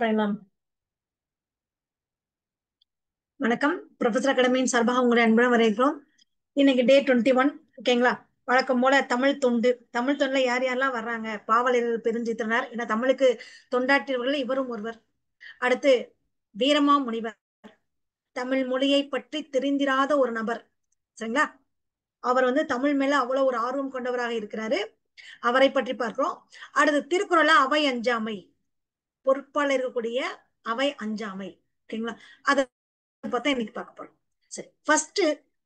பண்ணலாம். வணக்கம். ப்ரொஃபசர் அகாடமியின் சார்பாக உங்களை அன்புடன் வரவேற்கிறோம். இன்னைக்கு டே 21. ஓகேங்களா? வழக்கம் போல தமிழ் தொண்டு. தமிழ் தொண்டுல யார் யாரெல்லாம் வர்றாங்க? பாவலரேறு பெருஞ்சித்திரனார் என தமிழுக்கு தொண்டாற்றியவர்கள் இவரும் ஒருவர். அடுத்து வீரமா முனிவர், தமிழ் மொழியை பற்றி தெரிந்திராத ஒரு நபர். சரிங்களா? அவர் தமிழ் மேல அவ்வளவு ஒரு ஆர்வம் கொண்டவராக இருக்கிறாரு. அவரை பற்றி பார்க்கிறோம். அடுத்து திருக்குறள அவை அஞ்சாமை, பொறுப்பாளர் இருக்கக்கூடிய அவை அஞ்சாமை. ஓகேங்களா? அதை பார்த்தா இன்னைக்கு பார்க்க போறோம். சரி, ஃபர்ஸ்ட்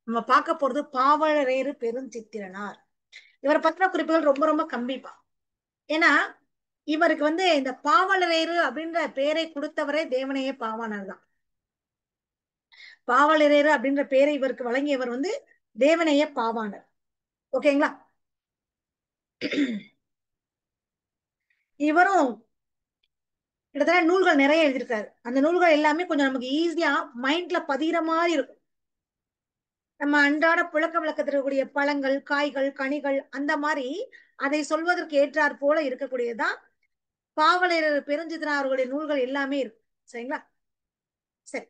நம்ம பார்க்க போறது பாவலரேறு பெருஞ்சித்திரனார். இவரை பத்தின குறிப்புகள் ரொம்ப ரொம்ப கம்மிப்பா. ஏன்னா இவருக்கு இந்த பாவலரேறு அப்படின்ற பெயரை கொடுத்தவரே தேவனையே பாவாணர் தான். பாவலரேறு அப்படின்ற பெயரை இவருக்கு வழங்கியவர் தேவனையே பாவாணர். ஓகேங்களா? இவரும் கிட்டத்தட்ட நூல்கள் நிறைய எழுதியிருக்காரு. அந்த நூல்கள் எல்லாமே கொஞ்சம் நமக்கு ஈஸியா மைண்ட்ல பதிகிற மாதிரி இருக்கும். நம்ம அன்றாட புழக்க வழக்கத்தில் இருக்கக்கூடிய பழங்கள், காய்கள், கனிகள், அந்த மாதிரி அதை சொல்வதற்கு ஏற்றாற் போல இருக்கக்கூடியதுதான் பாவலரேறு பெருஞ்சித்திரனார் அவர்களுடைய நூல்கள் எல்லாமே இருக்கும். சரிங்களா? சரி,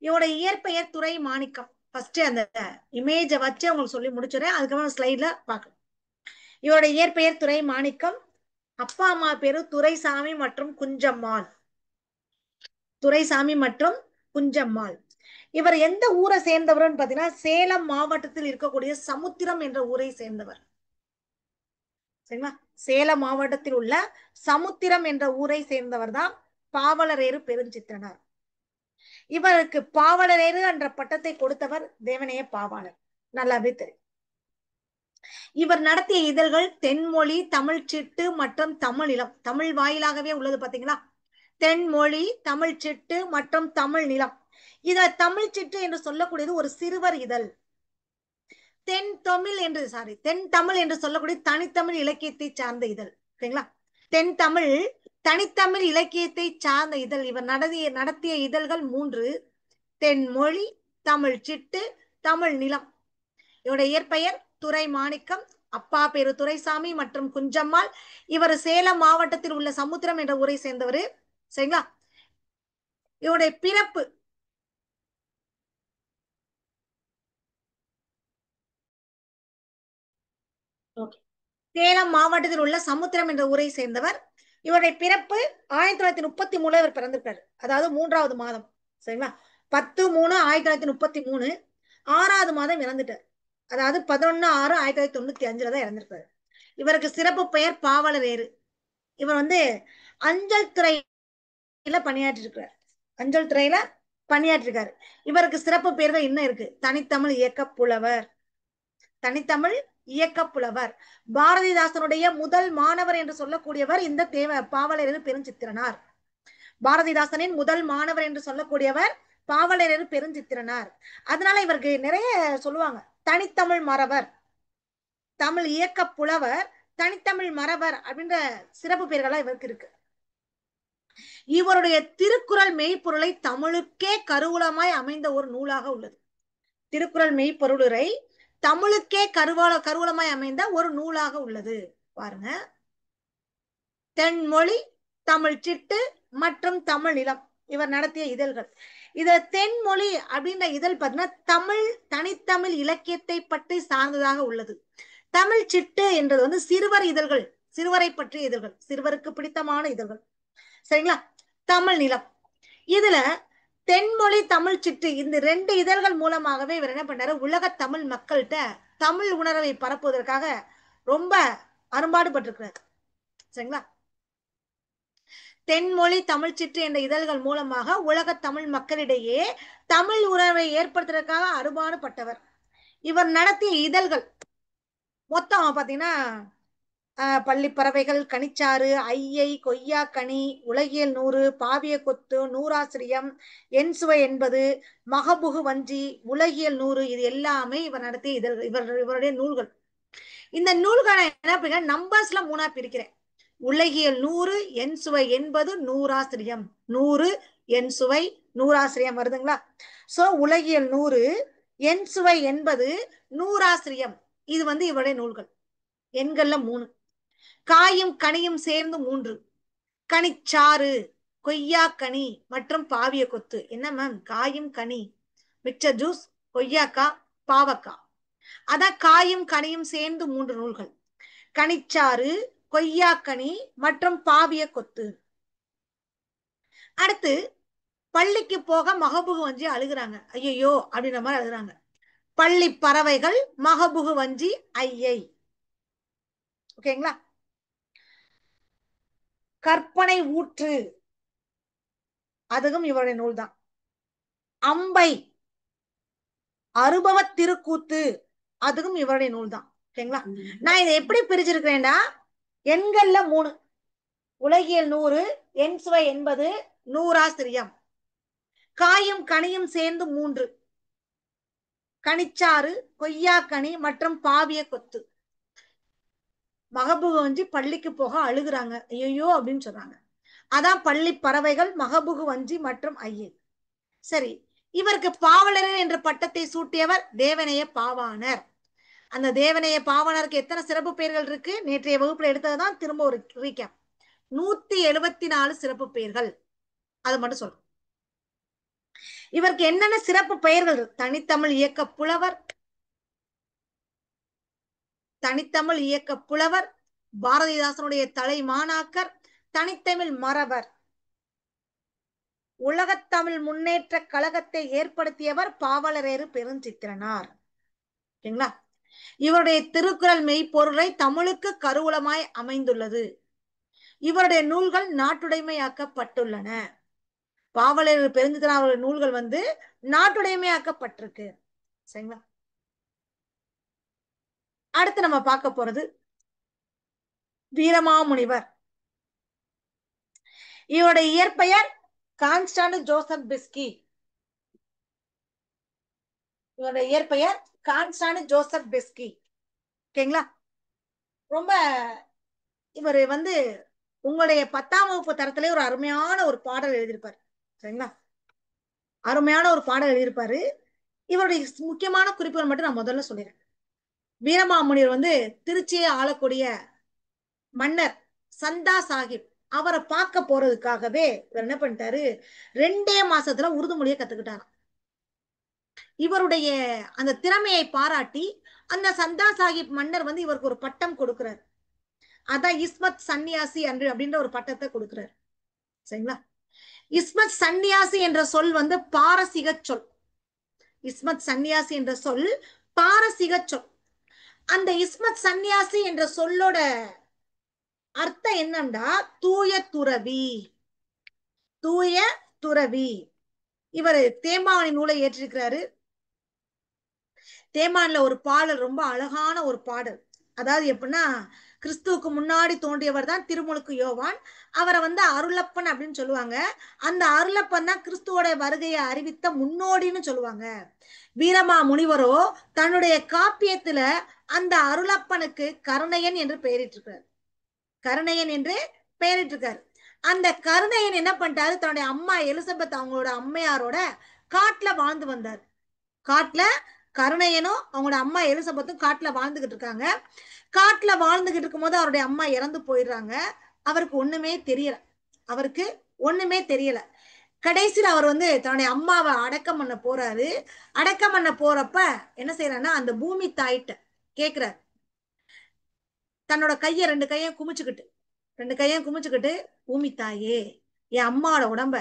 இவரோட இயற்பெயர் துரை மாணிக்கம். ஃபர்ஸ்ட் அந்த இமேஜை வச்சு உங்களுக்கு சொல்லி முடிச்சுறேன், அதுக்கப்புறம் ஸ்லைட்ல பார்க்கலாம். இவரோட இயற்பெயர் துரை மாணிக்கம். அப்பா அம்மா பேரு துரைசாமி மற்றும் குஞ்சம்மாள். துரைசாமி மற்றும் குஞ்சம்மாள். இவர் எந்த ஊரை சேர்ந்தவர்னு பாத்தீங்கன்னா சேலம் மாவட்டத்தில் இருக்கக்கூடிய சமுத்திரம் என்ற ஊரை சேர்ந்தவர். சரிங்களா? சேலம் மாவட்டத்தில் உள்ள சமுத்திரம் என்ற ஊரை சேர்ந்தவர் தான் பாவலரேறு பெருஞ்சித்திரனார். இவருக்கு பாவலரேறு என்ற பட்டத்தை கொடுத்தவர் தேவனைய பாவாணர். நல்லாவே தெரியும். இவர் நடத்திய இதழ்கள் தென்மொழி, தமிழ் சிட்டு மற்றும் தமிழிலம். தமிழ் வாயிலாகவே உள்ளது பாத்தீங்களா? தென்மொழி, தமிழ் சிட்டு மற்றும் தமிழ் நிலம். இத தமிழ் சிட்டு என்று சொல்லக்கூடியது ஒரு சிறுவர் இதழ். தென் தமிழ் என்று சொல்லக்கூடிய தனித்தமிழ் இலக்கியத்தை சார்ந்த இதழ். ஓகேங்களா? தென் தமிழ் தனித்தமிழ் இலக்கியத்தை சார்ந்த இதழ். இவர் நடத்திய இதழ்கள் 3: தென்மொழி, தமிழ் சிட்டு, தமிழ் நிலம். இவருடைய இயற்பெயர் துரை மாணிக்கம். அப்பா பேரு துரைசாமி மற்றும் குஞ்சம்மாள். இவர் சேலம் மாவட்டத்தில் உள்ள சமுத்திரம் என்ற ஊரை சேர்ந்தவர். சரிங்களா? இவருடைய பிறப்பு சேலம் மாவட்டத்தில் உள்ள சமுத்திரம் என்ற ஊரை சேர்ந்தவர். இவருடைய பிறப்பு 1933 இவர் பிறந்திருக்காரு. அதாவது 3வது மாதம். சரிங்களா? 10/3/1933 6வது மாதம் இறந்துட்டார். அதாவது 11/6/1995 தான் இறந்திருக்காரு. இவருக்கு சிறப்பு பெயர் பாவலரேறு. இவர் அஞ்சல் துறையில பணியாற்றி இருக்கிறார். அஞ்சல் துறையில பணியாற்றிருக்காரு. இவருக்கு சிறப்பு பெயர்கள் இன்னும் இருக்கு. தனித்தமிழ் இயக்க புலவர். தனித்தமிழ் இயக்க புலவர். பாரதிதாசனுடைய முதல் மாணவர் என்று சொல்லக்கூடியவர் இந்த பாவலரேறு பெருஞ்சித்திரனார். பாரதிதாசனின் முதல் மாணவர் என்று சொல்லக்கூடியவர் பாவலரேறு பெருஞ்சித்திரனார். அதனால இவருக்கு நிறைய சொல்லுவாங்க. தனித்தமிழ் மறவர், தமிழ் இயக்க புலவர், தனித்தமிழ் மறவர் அப்படின்ற சிறப்பு பெயர்களா இவருக்கு இருக்கு. இவருடைய திருக்குறள் மெய்ப்பொருளை தமிழுக்கே கருவூலமாய் அமைந்த ஒரு நூலாக உள்ளது. திருக்குறள் மெய்ப்பொருளுரை தமிழுக்கே கருவூலமாய் அமைந்த ஒரு நூலாக உள்ளது. பாருங்க, தென்மொழி, தமிழ் சிட்டு மற்றும் தமிழ் நிலம் இவர் நடத்திய இதழ்கள். இத தென்மொழி அப்படின்ற இதழ் பார்த்தீங்கன்னா தமிழ் தனித்தமிழ் இலக்கியத்தை பற்றி சார்ந்ததாக உள்ளது. தமிழ் சிட்டு என்றது சிறுவர் இதழ்கள், சிறுவரை பற்றிய இதழ்கள், சிறுவருக்கு பிடித்தமான இதழ்கள். சரிங்களா? தமிழ் நிலம். இதுல தென்மொழி, தமிழ் சிட்டு இந்த 2 இதழ்கள் மூலமாகவே இவர் என்ன பண்ணாரு, உலக தமிழ் மக்கள்கிட்ட தமிழ் உணர்வை பரப்புவதற்காக ரொம்ப அரும்பாடுபட்டிருக்கிறார். சரிங்களா? தென்மொழி, தமிழ் சிட்டு என்ற இதழ்கள் மூலமாக உலக தமிழ் மக்களிடையே தமிழ் உணர்வை ஏற்படுத்துவதற்காக அரும்பாடுபட்டவர். இவர் நடத்திய இதழ்கள் மொத்தம் பாத்தீங்கன்னா பள்ளிப்பறவைகள், கனிச்சாறு, ஐயை, கொய்யா கனி, உலகியல் 100, பாவிய கொத்து, நூறாசிரியம், என் சுவை என்பது, மகபுகு வஞ்சி, உலகியல் 100 இது எல்லாமே இவர் நடத்திய இதழ்கள், இவருடைய நூல்கள். இந்த நூல்களை என்ன நம்பர்ஸ்ல 3ஆ பிரிக்கிறேன். உலகியல் 100, என் சுவை என்பது, நூறாசிரியம். 100 என் சுவை நூறாசிரியம் வருதுங்களா? சோ உலகியல் 100, என் சுவை என்பது, நூறாசிரியம். இது இவருடைய நூல்கள். எண்கள்ல 3. காயும் கனியும் சேர்ந்து 3. கனிச்சாறு கொய்யாக்கனி மற்றும் பாவிய கொத்து. என்ன மேம்? காயும் கனி, மிக்சர் ஜூஸ், கொய்யாக்காய், பாவக்காய். அதான் காயும் கனியும் சேர்ந்து 3 நூல்கள். கனிச்சாறு, கொய்யாக்கனி மற்றும் பாவிய கொத்து. அடுத்து பள்ளிக்கு போக மகபுகு வஞ்சி அழுகுறாங்க. ஐயோ அப்படின்ற மாதிரி அழுகுறாங்க. பள்ளி பறவைகள் மகபுகு வஞ்சி ஐயை. ஓகேங்களா? கற்பனை ஊற்று, அதுவும் இவருடைய நூல் தான். அம்பை, அனுபவ திருக்கூத்து, அதுவும் இவருடைய நூல் தான். ஓகேங்களா? நான் இதை எப்படி பிரிச்சிருக்கிறேன்னா, எண்கள்ல 3, உலகியல் 100, எண் சுவை 80, நூறாசிரியம். காயும் கனியும் சேர்ந்து 3, கனிச்சாறு, கொய்யாக்கனி மற்றும் பாவிய கொத்து. மகபுகு வஞ்சி பள்ளிக்கு போக அழுகுறாங்க, ஐயோ அப்படின்னு சொல்றாங்க. அதான் பள்ளி பறவைகள் மகபுகு வஞ்சி மற்றும் ஐயை. சரி, இவருக்கு பாவலர் என்ற பட்டத்தை சூட்டியவர் தேவனைய பாவாணர். அந்த தேவனைய பாவாணருக்கு எத்தனை சிறப்பு பெயர்கள் இருக்கு? நேற்றைய வகுப்புல எடுத்ததுதான், திரும்ப ஒரு ரீகேப். 174 சிறப்பு பெயர்கள். அது மட்டும் சொல்றேன். இவருக்கு என்னென்ன சிறப்பு பெயர்கள்? தனித்தமிழ் இயக்க புலவர், தனித்தமிழ் இயக்க புலவர், பாரதிதாசனுடைய தலை மாணாக்கர், தனித்தமிழ் மறவர், உலகத்தமிழ் முன்னேற்ற கழகத்தை ஏற்படுத்தியவர் பாவலரேறு பெருஞ்சித்திரனார். ஓகேங்களா? இவருடைய திருக்குறள் மெய்ப்பொருளை தமிழுக்கு கருவூலமாய் அமைந்துள்ளது. இவருடைய நூல்கள் நாட்டுடைமையாக்கப்பட்டுள்ளன. பாவலரேறு பெருஞ்சித்திரனார் நூல்கள் நாட்டுடைமையாக்கப்பட்டிருக்கு. சரிங்களா? அடுத்து நம்ம பார்க்க போறது வீரமாமுனிவர். இவருடைய இயற்பெயர் கான்ஸ்டாண்டு ஜோசப் பிஸ்கி. இவருடைய இயற்பெயர் கான்ஸ்டாண்டு ஜோசப் பிஸ்கி. ஓகேங்களா? ரொம்ப இவர் உங்களுடைய 10ஆம் வகுப்பு தரத்திலே ஒரு அருமையான ஒரு பாடல் எழுதியிருப்பார். சரிங்களா? அருமையான ஒரு பாடல் எழுதியிருப்பாரு. இவருடைய முக்கியமான குறிப்புகள் மட்டும் நான் முதல்ல சொல்லிடுறேன். வீரமாமுனிவர் திருச்சியை ஆளக்கூடிய மன்னர் சந்தா சாஹிப் அவரை பார்க்க போறதுக்காகவே இவர் என்ன பண்ணிட்டாரு, 2 மாசத்துல உருது மொழியை கத்துக்கிட்டாராம். இவருடைய அந்த திறமையை பாராட்டி அந்த சந்தா சாஹிப் மன்னர் இவருக்கு ஒரு பட்டம் கொடுக்கிறார். அதான் இஸ்மத் சன்னியாசி அன்று அப்படின்ற ஒரு பட்டத்தை கொடுக்கிறார். சரிங்களா? இஸ்மத் சன்னியாசி என்ற சொல் பாரசீக சொல். இஸ்மத் சன்னியாசி என்ற சொல் பாரசீக சொல். அந்த இஸ்மத் சன்னியாசி என்ற சொல்லோட அர்த்தம் என்னன்னா தூய துறவி. தூய துறவி. இவர் தேம்பாவணி நூலை ஏற்றிருக்கிறாரு. தேமான்ல ஒரு பாடல், ரொம்ப அழகான ஒரு பாடல். அதாவது எப்படின்னா, கிறிஸ்துவுக்கு முன்னாடி தோன்றியவர் தான் திருமுழுக்கு யோவான். அவரை அருளப்பன் அப்படின்னு சொல்லுவாங்க. அந்த அருளப்பன் தான் கிறிஸ்துவோட வருகையை அறிவித்த முன்னோடின்னு சொல்லுவாங்க. வீரமா முனிவரோ தன்னுடைய காப்பியத்துல அந்த அருளப்பனுக்கு கருணையன் என்று பெயரிட்டிருக்கிறார். கருணையன் என்று பெயரிட்டிருக்காரு. அந்த கருணையன் என்ன பண்ணிட்டாரு, தன்னுடைய அம்மா எலிசபெத் அவங்களோட அம்மையாரோட காட்டுல வாழ்ந்து வந்தார். காட்டுல கருணையனும் அவங்களோட அம்மா எலிசபெத்தும் காட்டுல வாழ்ந்துகிட்டு இருக்காங்க. காட்டுல வாழ்ந்துகிட்டு இருக்கும் போது அவருடைய அம்மா இறந்து போயிடுறாங்க. அவருக்கு ஒண்ணுமே தெரியல. அவருக்கு ஒண்ணுமே தெரியல. கடைசியில் அவர் தன்னுடைய அம்மாவை அடக்கம் பண்ண போறாரு. அடக்கம் பண்ண போறப்ப என்ன செய்யறாருன்னா, அந்த பூமி தாயிட்ட கேக்குறாரு. தன்னோட கைய 2 கையும் குமிச்சுக்கிட்டு, பூமி தாயே, என் அம்மாவோட உடம்ப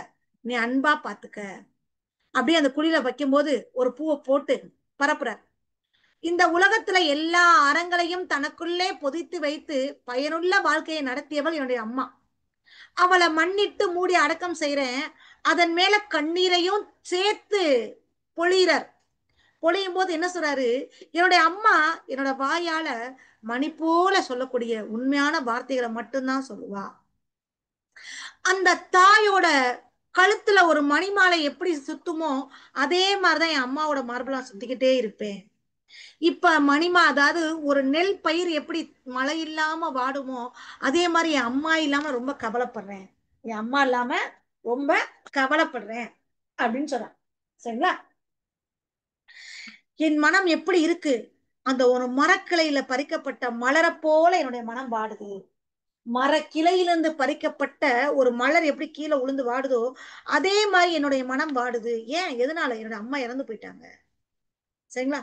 நீ அன்பா பாத்துக்க. அப்படியே அந்த குழியில வைக்கும் போது ஒரு பூவை போட்டு பரப்புறார். இந்த உலகத்துல எல்லா அறங்களையும் தனக்குள்ளே பொதித்து வைத்து பயனுள்ள வாழ்க்கையை நடத்தியவள் என்னுடைய அம்மா. அவளை மண்ணிட்டு மூடி அடக்கம் செய்யறேன். அதன் மேல கண்ணீரையும் சேர்த்து பொழியிறார். பொழியும் போது என்ன சொல்றாரு, என்னுடைய அம்மா என்னோட வாயால மணி போல சொல்லக்கூடிய உண்மையான வார்த்தைகளை மட்டும்தான் சொல்லுவா. அந்த தாயோட கழுத்துல ஒரு மணி மாலை எப்படி சுத்துமோ அதே மாதிரிதான் என் அம்மாவோட மார்பெல்லாம் சுத்திக்கிட்டே இருப்பேன். இப்ப மணிமா, அதாவது ஒரு நெல் பயிர் எப்படி மழை இல்லாம வாடுமோ அதே மாதிரி என் அம்மா இல்லாம ரொம்ப கவலைப்படுறேன். என் அம்மா இல்லாம ரொம்ப கவலைப்படுறேன் அப்படின்னு சொல்றேன். சரிங்களா? என் மனம் எப்படி இருக்கு, அந்த ஒரு மரக்கிளையில பறிக்கப்பட்ட மலரை போல என்னுடைய மனம் வாடுது. மர கிளையிலிருந்து பறிக்கப்பட்ட ஒரு மலர் எப்படி கீழே உளுந்து வாடுதோ அதே மாதிரி என்னுடைய மனம் வாடுது. ஏன்? எதனால? என்னோட அம்மா இறந்து போயிட்டாங்க. சரிங்களா?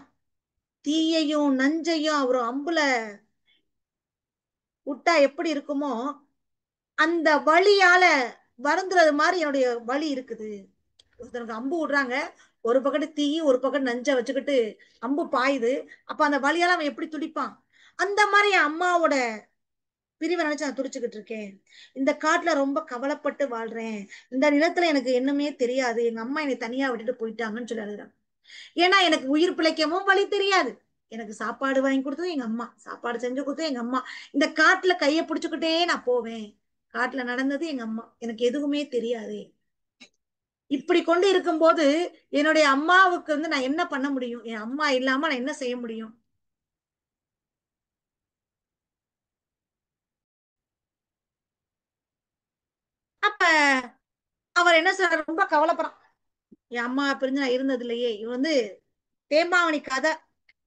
தீயையும் நஞ்சையும் அவர் அம்புல விட்டா எப்படி இருக்குமோ அந்த வலியால வருந்துறது மாதிரி என்னுடைய வலி இருக்குது. ஒருத்தனுக்கு அம்பு விடுறாங்க, ஒரு பக்கத்து தீ ஒரு பக்கம் நஞ்ச வச்சுக்கிட்டு அம்பு பாயுது. அப்ப அந்த வலியால அவன் எப்படி துடிப்பான்? அந்த மாதிரி என் அம்மாவோட பிரிவை நினைச்சு நான் துடிச்சுக்கிட்டு இருக்கேன். இந்த காட்டுல ரொம்ப கவலைப்பட்டு வாழ்றேன். இந்த நிலத்துல எனக்கு என்னமே தெரியாது. எங்க அம்மா என்னை தனியா விட்டுட்டு போயிட்டாங்கன்னு சொல்லி அழுகுறான். ஏன்னா எனக்கு உயிர் பிழைக்கவும் வழி தெரியாது. எனக்கு சாப்பாடு வாங்கி கொடுத்தது எங்க அம்மா, சாப்பாடு செஞ்சு கொடுத்தது எங்க அம்மா. இந்த காட்டுல கைய பிடிச்சுக்கிட்டே நான் போவேன். காட்டுல நடந்தது எங்க அம்மா, எனக்கு எதுவுமே தெரியாது. இப்படி கொண்டு இருக்கும்போது என்னுடைய அம்மாவுக்கு வந்து நான் என்ன பண்ண முடியும்? என் அம்மா இல்லாம நான் என்ன செய்ய முடியும்? அப்ப அவர் என்ன சொல்றாரு? ரொம்ப கவலைப்படுறான். என் அம்மா பிரிஞ்சு நான் இருந்தது இல்லையே. இவன் வந்து தேம்பாவணி கதை,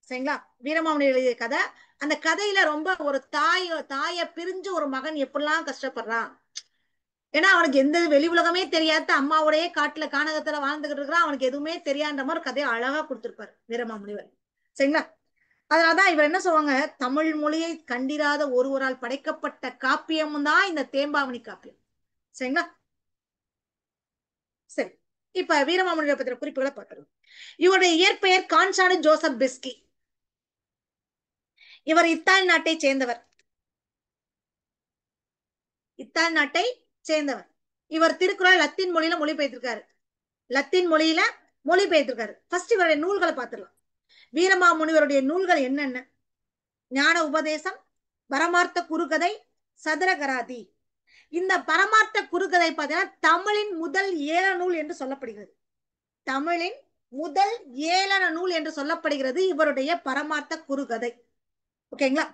சரிங்களா? வீரமாமுனி எழுதிய கதை. அந்த கதையில ரொம்ப ஒரு தாய பிரிஞ்சு ஒரு மகன் எப்படிலாம் கஷ்டப்படுறான். ஏன்னா அவனுக்கு எந்த வெளி உலகமே தெரியாத அம்மாவோடய காட்டுல கானகத்துல வாழ்ந்துகிட்டு இருக்கிறான். அவனுக்கு எதுவுமே தெரியாத மாதிரி கதையை அழகா கொடுத்திருப்பாரு வீரமாமுனிவர். சரிங்களா? அதனாலதான் இவர் என்ன சொல்லுவாங்க, தமிழ் மொழியை கண்டிராத ஒருவரால் படைக்கப்பட்ட காப்பியமும் தான் இந்த தேம்பாவணி காப்பியம். சரிங்களா? சரி. இப்ப வீரமாமுனிவரை பத்தின குறிப்புகளை பார்க்கிறோம். இவருடைய இயற்பெயர் கான்ஸ்டாண்டு ஜோசப் பெஸ்கி. இவர் இத்தாலி நாட்டை சேர்ந்தவர். இத்தாலி நாட்டை சேர்ந்தவர். இவர் திருக்குறள் லத்தீன் மொழியில மொழிபெயர்த்திருக்காரு. லத்தீன் மொழியில மொழிபெயர்த்திருக்காரு. ஃபர்ஸ்ட் இவருடைய நூல்களை பார்த்துடலாம். வீரமாமுனிவருடைய நூல்கள் என்னென்ன? ஞான உபதேசம், பரமார்த்த குறுகதை, சதுரகராதி. இந்த பரமார்த்த குறுகதை பார்த்தீங்கன்னா தமிழின் முதல் ஏழ நூல் என்று சொல்லப்படுகிறது. தமிழின் முதல் ஏளன நூல் என்று சொல்லப்படுகிறது இவருடைய பரமார்த்த குறுகதை. ஓகேங்களா?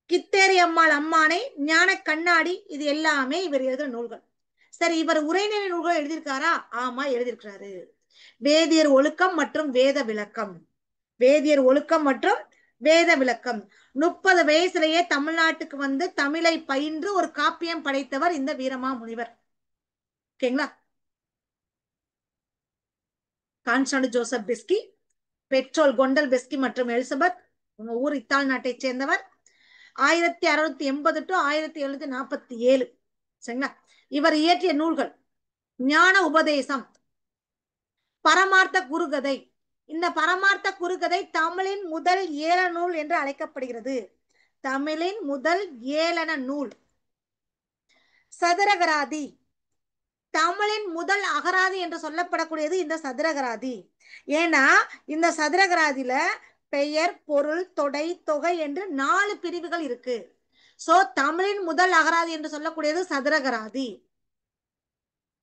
கித்தேரி அம்மாள் அம்மானை, ஞான கண்ணாடி, இது எல்லாமே இவர் எழுதின நூல்கள். சரி, இவர் உரைநடை நூல்கள் எழுதியிருக்காரா? ஆமா, எழுதியிருக்கிறாரு. வேதியர் ஒழுக்கம் மற்றும் வேத விளக்கம். வேதியர் ஒழுக்கம் மற்றும் வேத விளக்கம். 30 வயசுலயே தமிழ்நாட்டுக்கு வந்து தமிழை பயின்று ஒரு காப்பியம் படைத்தவர் இந்த வீரமாமுனிவர். ஓகேங்களா? கான்ஸ்டாண்டு ஜோசப் பெஸ்கி, பெட்ரோல் கொண்டல் பெஸ்கி மற்றும் எலிசபெத். உங்க ஊர் இத்தாலி நாட்டை சேர்ந்தவர். 1680 டு 1747. சரிங்களா? இவர் இயற்றிய நூல்கள் ஞான உபதேசம், பரமார்த்த குருகதை. இந்த பரமார்த்த குருகதை தமிழின் முதல் ஏழ நூல் என்று அழைக்கப்படுகிறது. தமிழின் முதல் ஏளன நூல். சதுரகராதி, தமிழின் முதல் அகராதி என்று சொல்லப்படக்கூடியது இந்த சதுரகராதி. ஏன்னா இந்த சதுரகராதியில பெயர், பொருள், தொடை, தொகை என்று 4 பிரிவுகள் இருக்கு. சோ தமிழின் முதல் அகராதி என்று சொல்லக்கூடியது சதுரகராதி.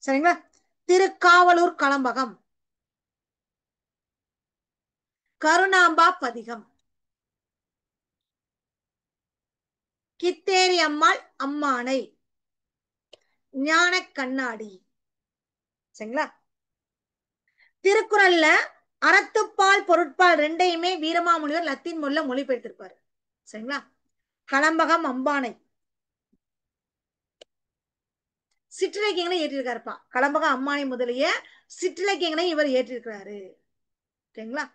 சரிங்களா? திருக்காவலூர் களம்பகம், கருணாம்பா பதிகம், கித்தேரி அம்மாள் அம்மானை, ஞான கண்ணாடி. சரிங்களா? திருக்குறள்ல அறத்துப்பால் பொருட்பால் ரெண்டையுமே வீரமாமுனிவர் லத்தீன் மொழியில மொழிபெயர்த்திருப்பாரு. சரிங்களா? களம்பகம் அம்பானை சிற்றிலக்கியங்களை ஏற்றிருக்காருப்பா. களம்பகம் அம்மானை முதலிய சிற்றிலக்கியங்களை இவர் ஏற்றிருக்கிறாரு. சரிங்களா?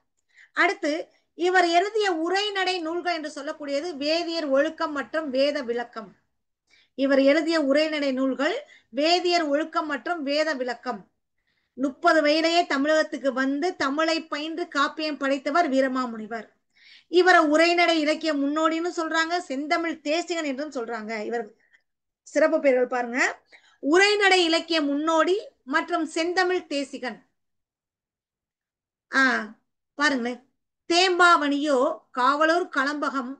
அடுத்து இவர் எழுதிய உரைநடை நூல்கள் என்று சொல்லக்கூடியது வேதியர் ஒழுக்கம் மற்றும் வேத விளக்கம். இவர் எழுதிய உரைநடை நூல்கள் வேதியர் ஒழுக்கம் மற்றும் வேத விளக்கம். 30 வயதிலேயே தமிழகத்துக்கு வந்து தமிழை பயின்று காப்பியம் படைத்தவர் வீரமாமுனிவர். இவரை உரைநடை இலக்கிய முன்னோடின்னு சொல்றாங்க, செந்தமிழ் தேசிகன் என்றும் சொல்றாங்க. இவர் சிறப்பு பெயர்கள் பாருங்க, உரைநடை இலக்கிய முன்னோடி மற்றும் செந்தமிழ் தேசிகன். பாருங்களேன், தேம்பாவணியோ காவலூர் களம்பகம்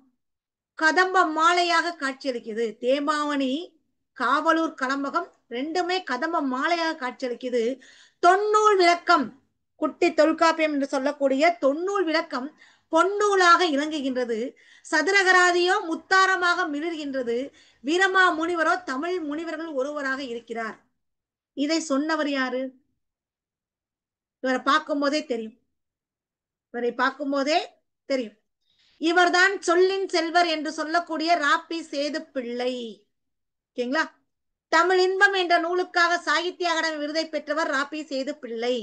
கதம்ப மாலையாக காட்சியளிக்குது. தேம்பாவணி, காவலூர் களம்பகம் ரெண்டுமே கதம்ப மாலையாக காட்சியளிக்குது. தொன்னூல் விளக்கம், குட்டி தொல்காப்பியம் என்று சொல்லக்கூடிய தொன்னூல் விளக்கம் பொன்னூலாக இறங்குகின்றது. சதுரகராதியோ முத்தாரமாக மிளிர்கின்றது. வீரமா முனிவரோ தமிழ் முனிவர்கள் ஒருவராக இருக்கிறார். இதை சொன்னவர் யாரு? இவரை பார்க்கும் போதே தெரியும். இவரை பார்க்கும் போதே தெரியும். இவர்தான் சொல்லின் செல்வர் என்று சொல்லக்கூடிய ராபி சேது பிள்ளை. ஓகேங்களா? தமிழ் இன்பம் என்ற நூலுக்காக சாகித்ய அகாடமி விருதை பெற்றவர் ராபி சேது பிள்ளை.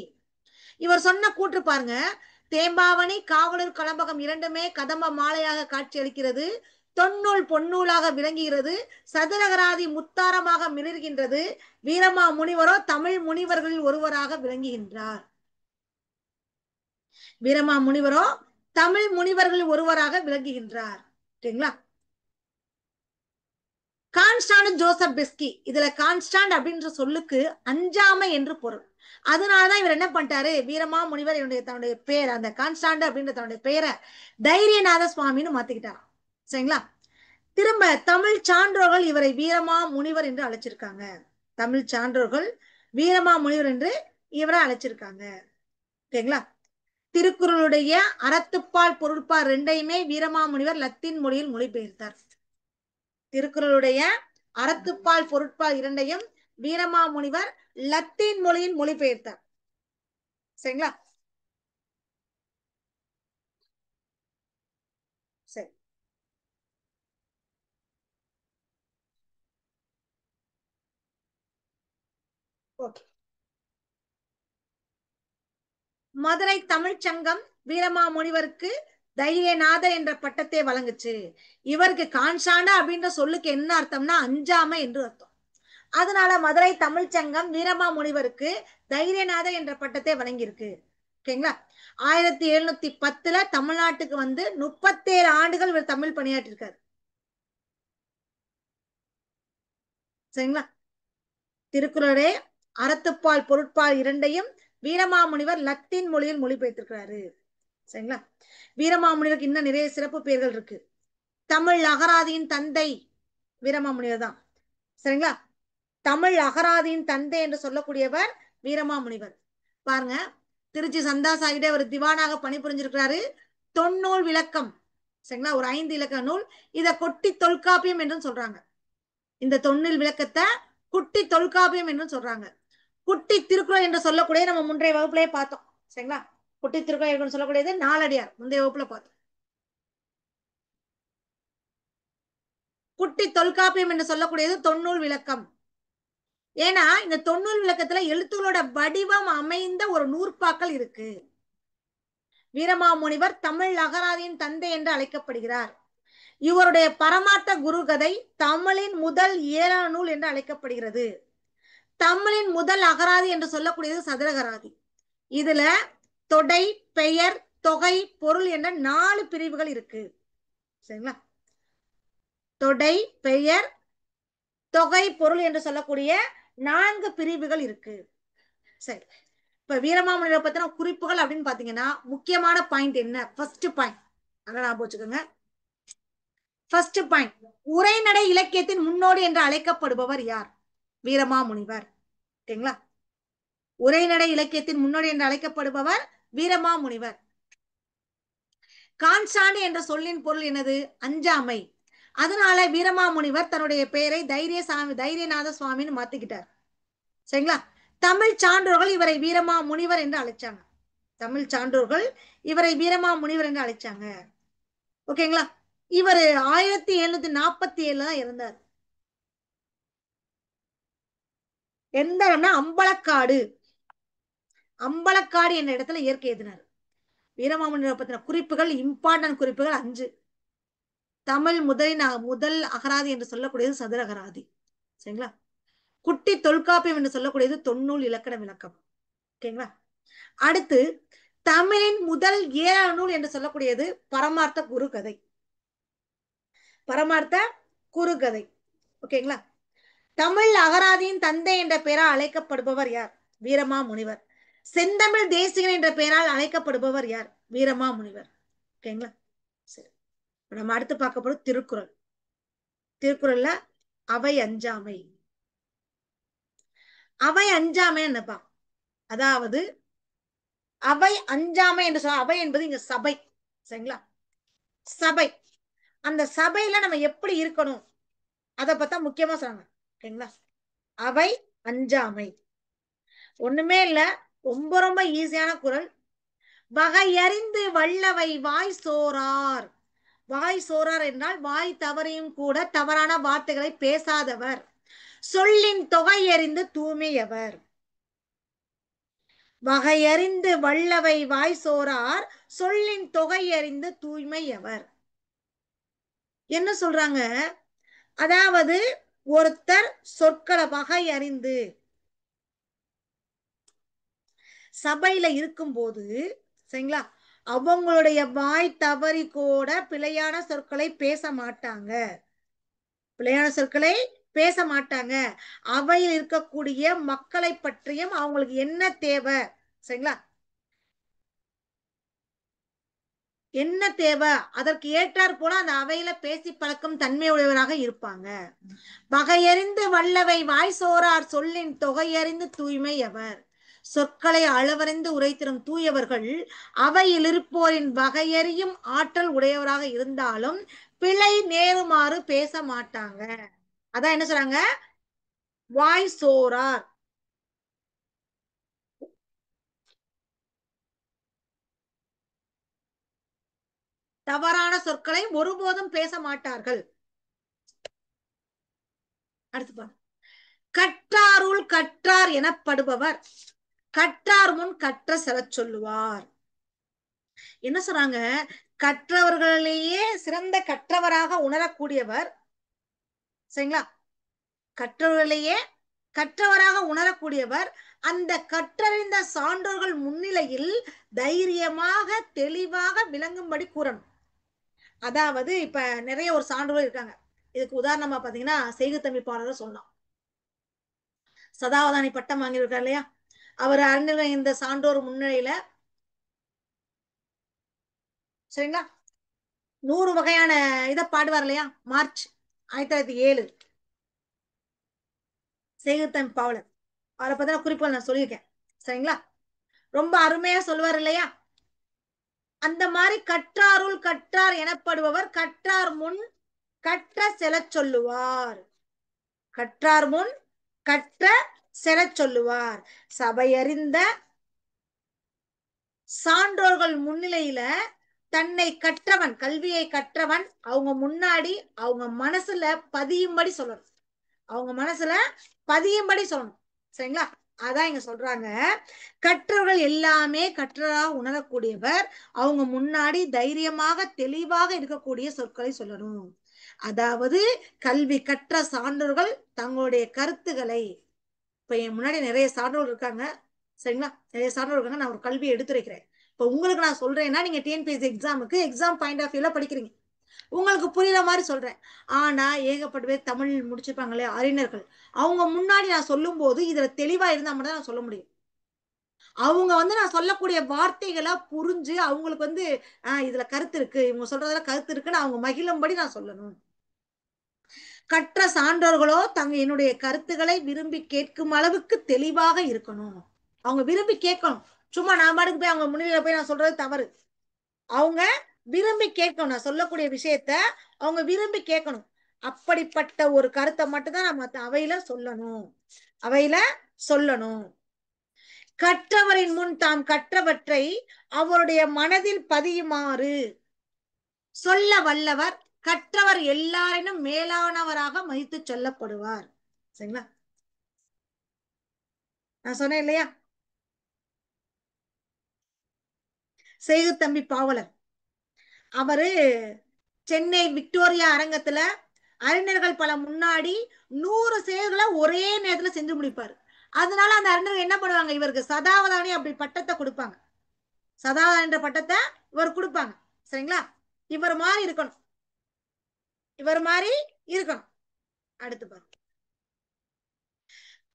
இவர் சொன்ன கூற்று பாருங்க, தேம்பாவணி காவலூர் கலம்பகம் இரண்டுமே கதம்ப மாலையாக காட்சியளிக்கிறது, தொன்னூல் பொன்னூலாக விளங்குகிறது, சதுரகராதி முத்தாரமாக மிளர்கின்றது, வீரமா முனிவரோ தமிழ் முனிவர்களில் ஒருவராக விளங்குகின்றார். வீரமா முனிவரோ தமிழ் முனிவர்களில் ஒருவராக விளங்குகின்றார். ஓகேங்களா? கான்ஸ்டாண்ட் ஜோசப் பெஸ்கி, இதுல கான்ஸ்டாண்ட் அப்படின்ற சொல்லுக்கு அஞ்சாமை என்று பொருள். அதனாலதான் இவர் என்ன பண்ணிட்டாரு, வீரமா முனிவர் தன்னுடைய பேர், அந்த கான்ஸ்டாண்ட் அப்படின்ற தன்னுடைய பெயரை தைரியநாத சுவாமின்னு மாத்திக்கிட்டார். சரிங்களா? திரும்ப தமிழ் சான்றோர்கள் இவரை வீரமா முனிவர் என்று அழைச்சிருக்காங்க. தமிழ் சான்றோர்கள் வீரமா முனிவர் என்று இவரை அழைச்சிருக்காங்க. ஓகேங்களா? திருக்குறளுடைய அறத்துப்பால் பொருட்பால் ரெண்டையுமே வீரமா முனிவர் லத்தீன் மொழியில் மொழிபெயர்த்தார். திருக்குறளுடைய அறத்துப்பால் பொருட்பால் இரண்டையும் வீரமா முனிவர் லத்தீன் மொழியில் மொழிபெயர்த்தார். சரிங்களா? சரி, ஓகே. மதுரை தமிழ்ச் சங்கம் வீரமா முனிவருக்கு தைரியநாதர் என்ற பட்டத்தை வழங்குச்சு. இவருக்கு கான்சாண்டா அப்படின்ற சொல்லுக்கு என்ன அர்த்தம்னா அஞ்சாமை என்று அர்த்தம். அதனால மதுரை தமிழ்ச் சங்கம் வீரமா முனிவருக்கு தைரியநாதர் என்ற பட்டத்தை வழங்கியிருக்கு. ஓகேங்களா? 1710 தமிழ்நாட்டுக்கு வந்து 37 ஆண்டுகள் இவர் தமிழ் பணியாற்றிருக்காரு. சரிங்களா? திருக்குறளே அறத்துப்பால் பொருட்பால் இரண்டையும் வீரமாமுனிவர் லத்தீன் மொழியில் மொழிபெயர்த்திருக்கிறாரு. சரிங்களா? வீரமாமுனிவருக்கு இன்னும் நிறைய சிறப்பு பெயர்கள் இருக்கு. தமிழ் அகராதியின் தந்தை வீரமாமுனிவர் தான். சரிங்களா? தமிழ் அகராதியின் தந்தை என்று சொல்லக்கூடியவர் வீரமாமுனிவர். பாருங்க, திருச்சி சந்தா சாகிட்ட ஒரு திவானாக பணிபுரிஞ்சிருக்கிறாரு. தொன்னூல் விளக்கம், சரிங்களா, ஒரு 5 இலக்க நூல். இத கொட்டி தொல்காப்பியம் என்று சொல்றாங்க. இந்த தொன்னூல் விளக்கத்தை குட்டி தொல்காப்பியம் என்று சொல்றாங்க. குட்டி திருக்குறள் என்று சொல்லக்கூடிய நம்ம முன்றைய வகுப்புலயே பார்த்தோம். சரிங்களா? குட்டி திருக்குறள் என்று சொல்லக்கூடியது நாலடியார், முந்தைய வகுப்புல பார்த்தோம். குட்டி தொல்காப்பியம் என்று சொல்லக்கூடியது தொன்னூல் விளக்கம். ஏன்னா இந்த தொன்னூல் விளக்கத்துல எழுத்துக்களோட வடிவம் அமைந்த ஒரு நூற்பாக்கள் இருக்கு. வீரமாமுனிவர் தமிழ் அகராதியின் தந்தை என்று அழைக்கப்படுகிறார். இவருடைய பரமார்த்த குரு கதை தமிழின் முதல் 7 நூல் என்று அழைக்கப்படுகிறது. தமிழின் முதல் அகராதி என்று சொல்லக்கூடியது சதுரகராதி. இதுல தொடை, பெயர், தொகை, பொருள் என்ற 4 பிரிவுகள் இருக்கு. சரிங்களா? தொடை, பெயர், தொகை, பொருள் என்று சொல்லக்கூடிய 4 பிரிவுகள் இருக்கு. சரி, இப்ப வீரமாமுனிவரை பத்தின குறிப்புகள் அப்படின்னு பாத்தீங்கன்னா முக்கியமான பாயிண்ட் என்ன? ஃபர்ஸ்ட் பாயிண்ட் அதான் ஞாபகம் வச்சுக்கோங்க. ஃபர்ஸ்ட் பாயிண்ட், உரைநடை இலக்கியத்தின் முன்னோடி என்று அழைக்கப்படுபவர் யார்? வீரமாமுனிவர். ஓகேங்களா? உரைநடை இலக்கியத்தின் முன்னோடி என்று அழைக்கப்படுபவர் வீரமாமுனிவர். கான்சாண்டி என்ற சொல்லின் பொருள் என்னது? அஞ்சாமை. அதனால வீரமாமுனிவர் தன்னுடைய பெயரை தைரியநாத சுவாமின்னு மாத்திக்கிட்டார். சரிங்களா? தமிழ் சான்றோர்கள் இவரை வீரமா முனிவர் என்று அழைச்சாங்க. தமிழ் சான்றோர்கள் இவரை வீரமா முனிவர் என்று அழைச்சாங்க. ஓகேங்களா? இவர் 1747 தான் இருந்தார். எந்த இடம்னா அம்பலக்காடு. அம்பலக்காடு என்ற இடத்துல இயற்கை எழுதினார். வீரமாமுனிவரை பத்தின குறிப்புகள், இம்பார்ட்டன்ட் குறிப்புகள் 5. தமிழ் முதல் அகராதி என்று சொல்லக்கூடியது சதுரகராதி. சரிங்களா? குட்டி தொல்காப்பியம் என்று சொல்லக்கூடியது தொன்னூல் இலக்கண விளக்கம். ஓகேங்களா? அடுத்து தமிழின் முதல் 7 நூல் என்று சொல்லக்கூடியது பரமார்த்த குறுகதை. பரமார்த்த குறுகதை. ஓகேங்களா? தமிழ் அகராதியின் தந்தை என்ற பெயரால் அழைக்கப்படுபவர் யார்? வீரமா முனிவர். செந்தமிழ் தேசிகன் என்ற பெயரால் அழைக்கப்படுபவர் யார்? வீரமா முனிவர். ஓகேங்களா? சரி, நம்ம அடுத்து பார்க்க போறது திருக்குறள். திருக்குறள்ல அவை அஞ்சாமை. அவை அஞ்சாமை என்னப்பா? அதாவது அவை அஞ்சாமை என்று சொல்ல, அவை என்பது இங்க சபை. சரிங்களா? சபை. அந்த சபையில நம்ம எப்படி இருக்கணும் அதை பத்தா முக்கியமா சொன்னாங்க. ஓகேங்களா? அவை அஞ்சாமை ஒண்ணுமே இல்ல, ரொம்ப ரொம்ப ஈஸியான குறள். வகையறிந்து வல்லவை வாய் சோரார் வாய் சோரார் என்றால் வாய் தவறையும் கூட தவறான வார்த்தைகளை பேசாதவர். சொல்லின் தொகை அறிந்து தூய்மையவர். வகையறிந்து வல்லவை வாய் சோரார் சொல்லின் தொகை அறிந்து தூய்மையவர். என்ன சொல்றாங்க? அதாவது ஒருத்தர் சொற்களை வகை அறிந்து சபையில இருக்கும்போது, சரிங்களா, அவங்களுடைய வாய் தவறி கூட பிழையான சொற்களை பேச மாட்டாங்க. பிழையான சொற்களை பேச மாட்டாங்க. அவையில் இருக்கக்கூடிய மக்களை பற்றியும் அவங்களுக்கு என்ன தேவை, சரிங்களா, என்ன தேவை அதற்கு ஏற்றாற் போல அந்த அவையில பேசி பழக்கம் தன்மையுடையவராக இருப்பாங்க. வகையறிந்து வல்லவை வாய் சோரார் சொல்லின் தொகையறிந்து தூய்மை அவர். சொற்களை அளவறிந்து உரைத்திடும் தூயவர்கள் அவையில் இருப்போரின் வகையறியும் ஆற்றல் உடையவராக இருந்தாலும் பிழை நேருமாறு பேச மாட்டாங்க. அதான் என்ன சொல்றாங்க? வாய் சோரார். தவறான சொற்களை ஒருபோதும் பேச மாட்டார்கள். அடுத்து பாருங்க. கற்றாருள் கற்றார் எனப்படுபவர் கற்றார் முன் கற்ற செலச் சொல்லுவார். என்ன சொல்றாங்க? கற்றவர்களிலேயே சிறந்த கற்றவராக உணரக்கூடியவர், சரிங்களா, கற்றவர்களையே கற்றவராக உணரக்கூடியவர் அந்த கற்றறிந்த சான்றோர்கள் முன்னிலையில் தைரியமாக தெளிவாக விளங்கும்படி கூறணும். அதாவது இப்ப நிறைய ஒரு சான்றோர்கள் இருக்காங்க. இதுக்கு உதாரணமா பாத்தீங்கன்னா செய்குத்தம்பி பாடலர் சொல்லலாம். சதாவதானி பட்டம் வாங்கியிருக்கார் இல்லையா, அவர் அறிஞர் இந்த சான்றோர் முன்னிலையில, சரிங்களா, 100 வகையான இதை பாடுவார் இல்லையா, மார்ச் 1907 செய்குத்தம்பி பாவலர். அவரை பத்தின குறிப்புகள் நான் சொல்லியிருக்கேன், சரிங்களா. ரொம்ப அருமையா சொல்லுவார் இல்லையா. அந்த மாதிரி கற்றாருள் கற்றார் எனப்படுபவர் கற்றார் முன் கற்ற செலச் சொல்லுவார். கற்றார் முன் கற்ற செலச் சொல்லுவார். சபையறிந்த சான்றோர்கள் முன்னிலையில தன்னை கற்றவன், கல்வியை கற்றவன் அவங்க முன்னாடி அவங்க மனசுல பதியும்படி சொல்லணும். அவங்க மனசுல பதியும்படி சொல்லணும், சரிங்களா. அதான் இங்க சொல்றாங்க. கற்றவர்கள் எல்லாமே கற்றராக உணரக்கூடியவர் அவங்க முன்னாடி தைரியமாக தெளிவாக இருக்கக்கூடிய சொற்களை சொல்லணும். அதாவது கல்வி கற்ற சான்றோர்கள் தங்களுடைய கருத்துக்களை, இப்ப என் முன்னாடி நிறைய சான்றோர்கள் இருக்காங்க, சரிங்களா, நிறைய சான்றோர்கள் இருக்காங்க. நான் ஒரு கல்வியை எடுத்துரைக்கிறேன். இப்ப உங்களுக்கு நான் சொல்றேன்னா நீங்க டிஎன்பிஎஸ்சி எக்ஸாமுக்கு எக்ஸாம் பாயிண்ட் ஆஃப் வியூல படிக்கிறீங்க, உங்களுக்கு புரியுற மாதிரி சொல்றேன். ஆனா ஏகப்பட்ட பேர் தமிழ் முடிச்சிருப்பாங்களே அறிஞர்கள், அவங்க முன்னாடி நான் சொல்லும் போது இதுல தெளிவா இருந்தா மட்டும் நான் சொல்ல முடியும். அவங்க நான் சொல்லக்கூடிய வார்த்தைகளை புரிஞ்சு அவங்களுக்கு இதுல கருத்து இருக்கு, இவங்க சொல்றதுல கருத்து இருக்குன்னு அவங்க மகிழும்படி நான் சொல்லணும். கற்ற சான்றோர்களோ தங்க என்னுடைய கருத்துக்களை விரும்பி கேட்கும் அளவுக்கு தெளிவாக இருக்கணும். அவங்க விரும்பி கேட்கணும். சும்மா நான் பாட்டுக்கு போய் அவங்க முன்னிலையில போய் நான் சொல்றது தவறு. அவங்க விரும்பி கேட்கணும். நான் சொல்லக்கூடிய விஷயத்த அவங்க விரும்பி கேட்கணும். அப்படிப்பட்ட ஒரு கருத்தை மட்டும்தான் நம்ம அவையில சொல்லணும். அவையில சொல்லணும். கற்றவரின் முன் தாம் கற்றவற்றை அவருடைய மனதில் பதியுமாறு சொல்ல வல்லவர் கற்றவர் எல்லாரினும் மேலானவராக மதித்து சொல்லப்படுவார். சரிங்களா, நான் சொன்னேன் இல்லையா, செய்குத்தம்பி பாவலர் அவரு சென்னை விக்டோரியா அரங்கத்துல அறிஞர்கள் பல முன்னாடி 100 செயல்களை ஒரே நேரத்துல செஞ்சு முடிப்பாரு. அதனால அந்த அறிஞர்கள் என்ன பண்ணுவாங்க, இவருக்கு சதாவதானி அப்படி பட்டத்தை கொடுப்பாங்க. சதாவதானி என்ற பட்டத்தை இவர் கொடுப்பாங்க, சரிங்களா. இவர் மாதிரி இருக்கணும், இவர் மாதிரி இருக்கணும். அடுத்து பாருங்க.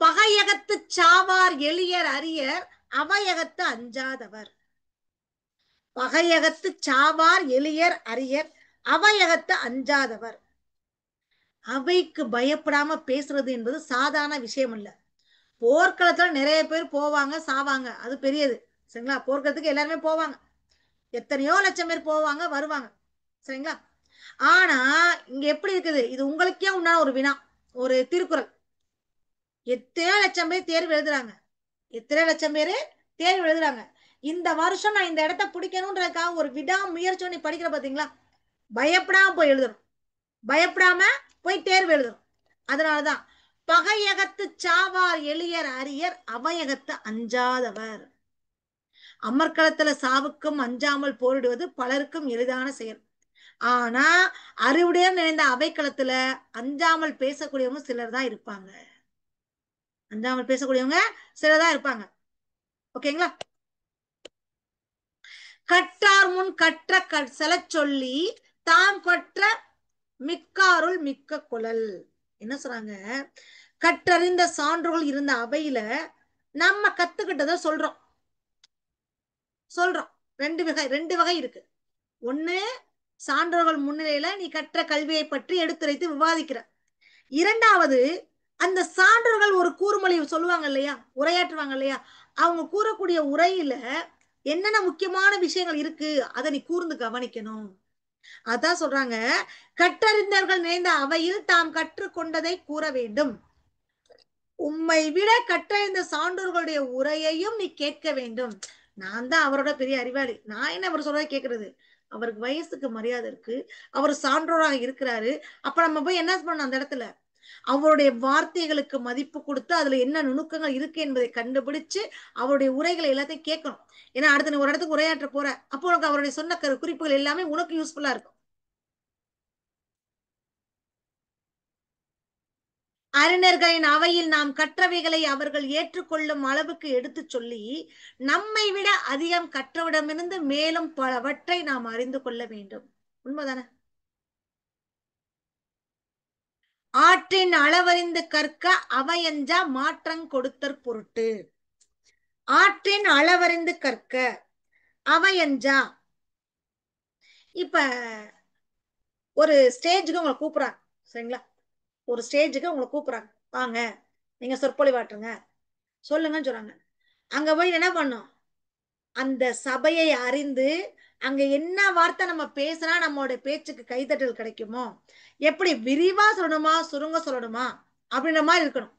பகையகத்து சாவார் எளியர் அரியர் அவையகத்து அஞ்சாதவர். பகையகத்து சாவார் எளியர் அரியர் அவையகத்து அஞ்சாதவர். அவைக்கு பயப்படாம பேசுறது என்பது சாதாரண விஷயம் இல்ல. போர்க்களத்துல நிறைய பேர் போவாங்க சாவாங்க, அது பெரியது, சரிங்களா. போர்க்களத்துக்கு எல்லாருமே போவாங்க, எத்தனையோ லட்சம் பேர் போவாங்க வருவாங்க, சரிங்களா. ஆனா இங்க எப்படி இருக்குது, இது உங்களுக்கே உண்டான ஒரு வினா, ஒரு திருக்குறள். எத்தனை லட்சம் பேர் தேர்வு எழுதுறாங்க, எத்தனை லட்சம் பேரு தேர்வு எழுதுறாங்க. இந்த வருஷம் நான் இந்த இடத்த பிடிக்கணும்ன்றதுக்காக ஒரு விடா முயற்சி நீ படிக்கிற பாத்தீங்களா, பயப்படாம போய் எழுதணும், பயப்படாம போய் தேர்வு எழுதணும். அதனாலதான் பகையகத்து சாவார் எளியர் அரியர் அவையகத்து அஞ்சாதவர். அமர்க்களத்துல சாவுக்கும் அஞ்சாமல் போரிடுவது பலருக்கும் எளிதான செயல். ஆனா அறிவுடையம் நிறைந்த அவைக்களத்துல அஞ்சாமல் பேசக்கூடியவங்க சிலர் தான் இருப்பாங்க. அஞ்சாமல் பேசக்கூடியவங்க சிலர் தான் இருப்பாங்க. ஓகேங்களா? கற்றார் முன் கற்ற செல சொல்லி தாம் கற்ற மிக்காருள் மிக்க குழல். என்ன சொல்றாங்க? கற்றறிந்த சான்றுகள் இருந்த அவையில நம்ம கத்துக்கிட்டத சொல்றோம். சொல்றோம். ரெண்டு வகை இருக்கு. ஒண்ணு, சான்றோர்கள் முன்னிலையில நீ கற்ற கல்வியை பற்றி எடுத்துரைத்து விவாதிக்கிற. இரண்டாவது, அந்த சான்றோர்கள் ஒரு கூறுமொழி சொல்லுவாங்க இல்லையா, உரையாற்றுவாங்க இல்லையா, அவங்க கூறக்கூடிய உரையில என்னென்ன முக்கியமான விஷயங்கள் இருக்கு அதை நீ கூர்ந்து கவனிக்கணும். அதான் சொல்றாங்க, கற்றறிந்தவர்கள் நிறைந்த அவையில் தாம் கற்றுக்கொண்டதை கூற வேண்டும். உம்மை விட கற்றறிந்த சான்றோர்களுடைய உரையையும் நீ கேட்க வேண்டும். நான் தான் அவரோட பெரிய அறிவாளி, நான் என்ன அவர் சொல்றதை கேட்கறது? அவருக்கு வயசுக்கு மரியாதை இருக்கு, அவர் சான்றோராக இருக்கிறாரு. அப்ப நம்ம போய் என்ன பண்ணணும்? அந்த இடத்துல அவருடைய வார்த்தைகளுக்கு மதிப்பு கொடுத்து அதுல என்ன நுணுக்கங்கள் இருக்கு என்பதை கண்டுபிடிச்சு அவருடைய உரைகளை எல்லாத்தையும் கேட்கணும். ஏன்னா அடுத்து நீ ஒரு இடத்துக்கு உரையாற்ற போற, அப்போ உனக்கு அவருடைய சொன்ன குறிப்புகள் எல்லாமே உனக்கு யூஸ்ஃபுல்லா இருக்கும். அறிஞர்களின் அவையில் நாம் கற்றவைகளை அவர்கள் ஏற்றுக்கொள்ளும் அளவுக்கு எடுத்து சொல்லி நம்மை விட அதிகம் கற்றவிடமிருந்து மேலும் பலவற்றை நாம் அறிந்து கொள்ள வேண்டும். உண்மைதானே? ஆற்றின் அளவறிந்து கற்க அவையஞ்சா மாற்றங் கொடுத்தற் பொருட்டு. ஆற்றின் அளவறிந்து கற்க அவையஞ்சா. இப்ப ஒரு ஸ்டேஜுக்கு உங்களை கூப்பிடுறாங்க, சரிங்களா? ஒரு ஸ்டேஜுக்கு உங்களை கூப்பிடுறாங்க, வாங்க நீங்க சொற்பொழிவாற்றுங்க, சொல்லுங்கன்னு சொல்றாங்க. அங்க போய் என்ன பண்ணும்? அந்த சபையை அறிந்து அங்க என்ன வார்த்தை நம்ம பேசினா நம்மளோட பேச்சுக்கு கைதட்டல் கிடைக்குமோ, எப்படி விரிவா சொல்லணுமா சுருங்க சொல்லணுமா அப்படின்ற மாதிரி இருக்கணும்.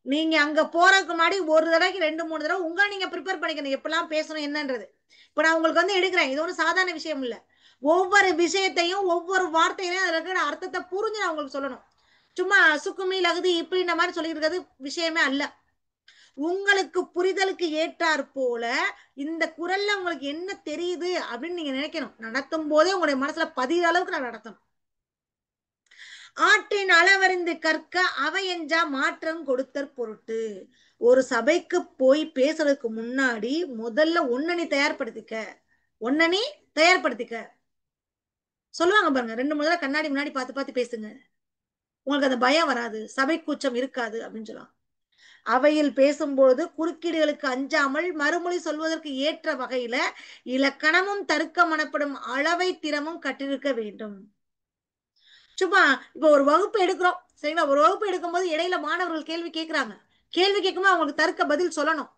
நீங்க அங்க போறதுக்கு முன்னாடி ஒரு தடவைக்கு 2-3 தடவை உங்க நீங்க ப்ரிப்பேர் பண்ணிக்கணும், எப்பெல்லாம் பேசணும் என்னன்றது. இப்ப நான் உங்களுக்கு வந்து எடுக்கிறேன், இது ஒன்றும் சாதாரண விஷயம் இல்ல. ஒவ்வொரு விஷயத்தையும் ஒவ்வொரு வார்த்தையிலையும் அதுல இருக்கிற அர்த்தத்தை புரிஞ்சு நான் உங்களுக்கு சொல்லணும். சும்மா சுக்குமி லகுதி இப்படின்ற மாதிரி சொல்லிட்டு இருக்கிறது விஷயமே அல்ல. உங்களுக்கு புரிதலுக்கு ஏற்றார் போல இந்த குரல்ல உங்களுக்கு என்ன தெரியுது அப்படின்னு நீங்க நினைக்கணும். நடத்தும் போதே உங்களுடைய மனசுல பதிகிற அளவுக்கு நான் நடத்தணும். ஆற்றின் அளவறிந்து கற்க அவையஞ்சா மாற்றம் கொடுத்தற் பொருட்டு. ஒரு சபைக்கு போய் பேசுறதுக்கு முன்னாடி முதல்ல ஒன்ன நீ தயார்படுத்திக்க. ஒன்ன நீ தயார்படுத்திக்க. சொல்லுவாங்க பாருங்க, 2-3 தடவை கண்ணாடி முன்னாடி பார்த்து பார்த்து பேசுங்க, உங்களுக்கு அந்த பயம் வராது, சபை கூச்சம் இருக்காது அப்படின்னு சொல்லலாம். அவையில் பேசும்போது குறுக்கீடுகளுக்கு அஞ்சாமல் மறுமொழி சொல்வதற்கு ஏற்ற வகையில இலக்கணமும் தருக்கம் எனப்படும் அளவை திறமும் கற்றிருக்க வேண்டும். சும்மா இப்ப ஒரு வகுப்பு எடுக்கிறோம், சரிங்களா? ஒரு வகுப்பு எடுக்கும்போது இடையில மாணவர்கள் கேள்வி கேட்கிறாங்க, கேள்வி கேட்கும்போது அவங்களுக்கு தருக்க பதில் சொல்லணும்,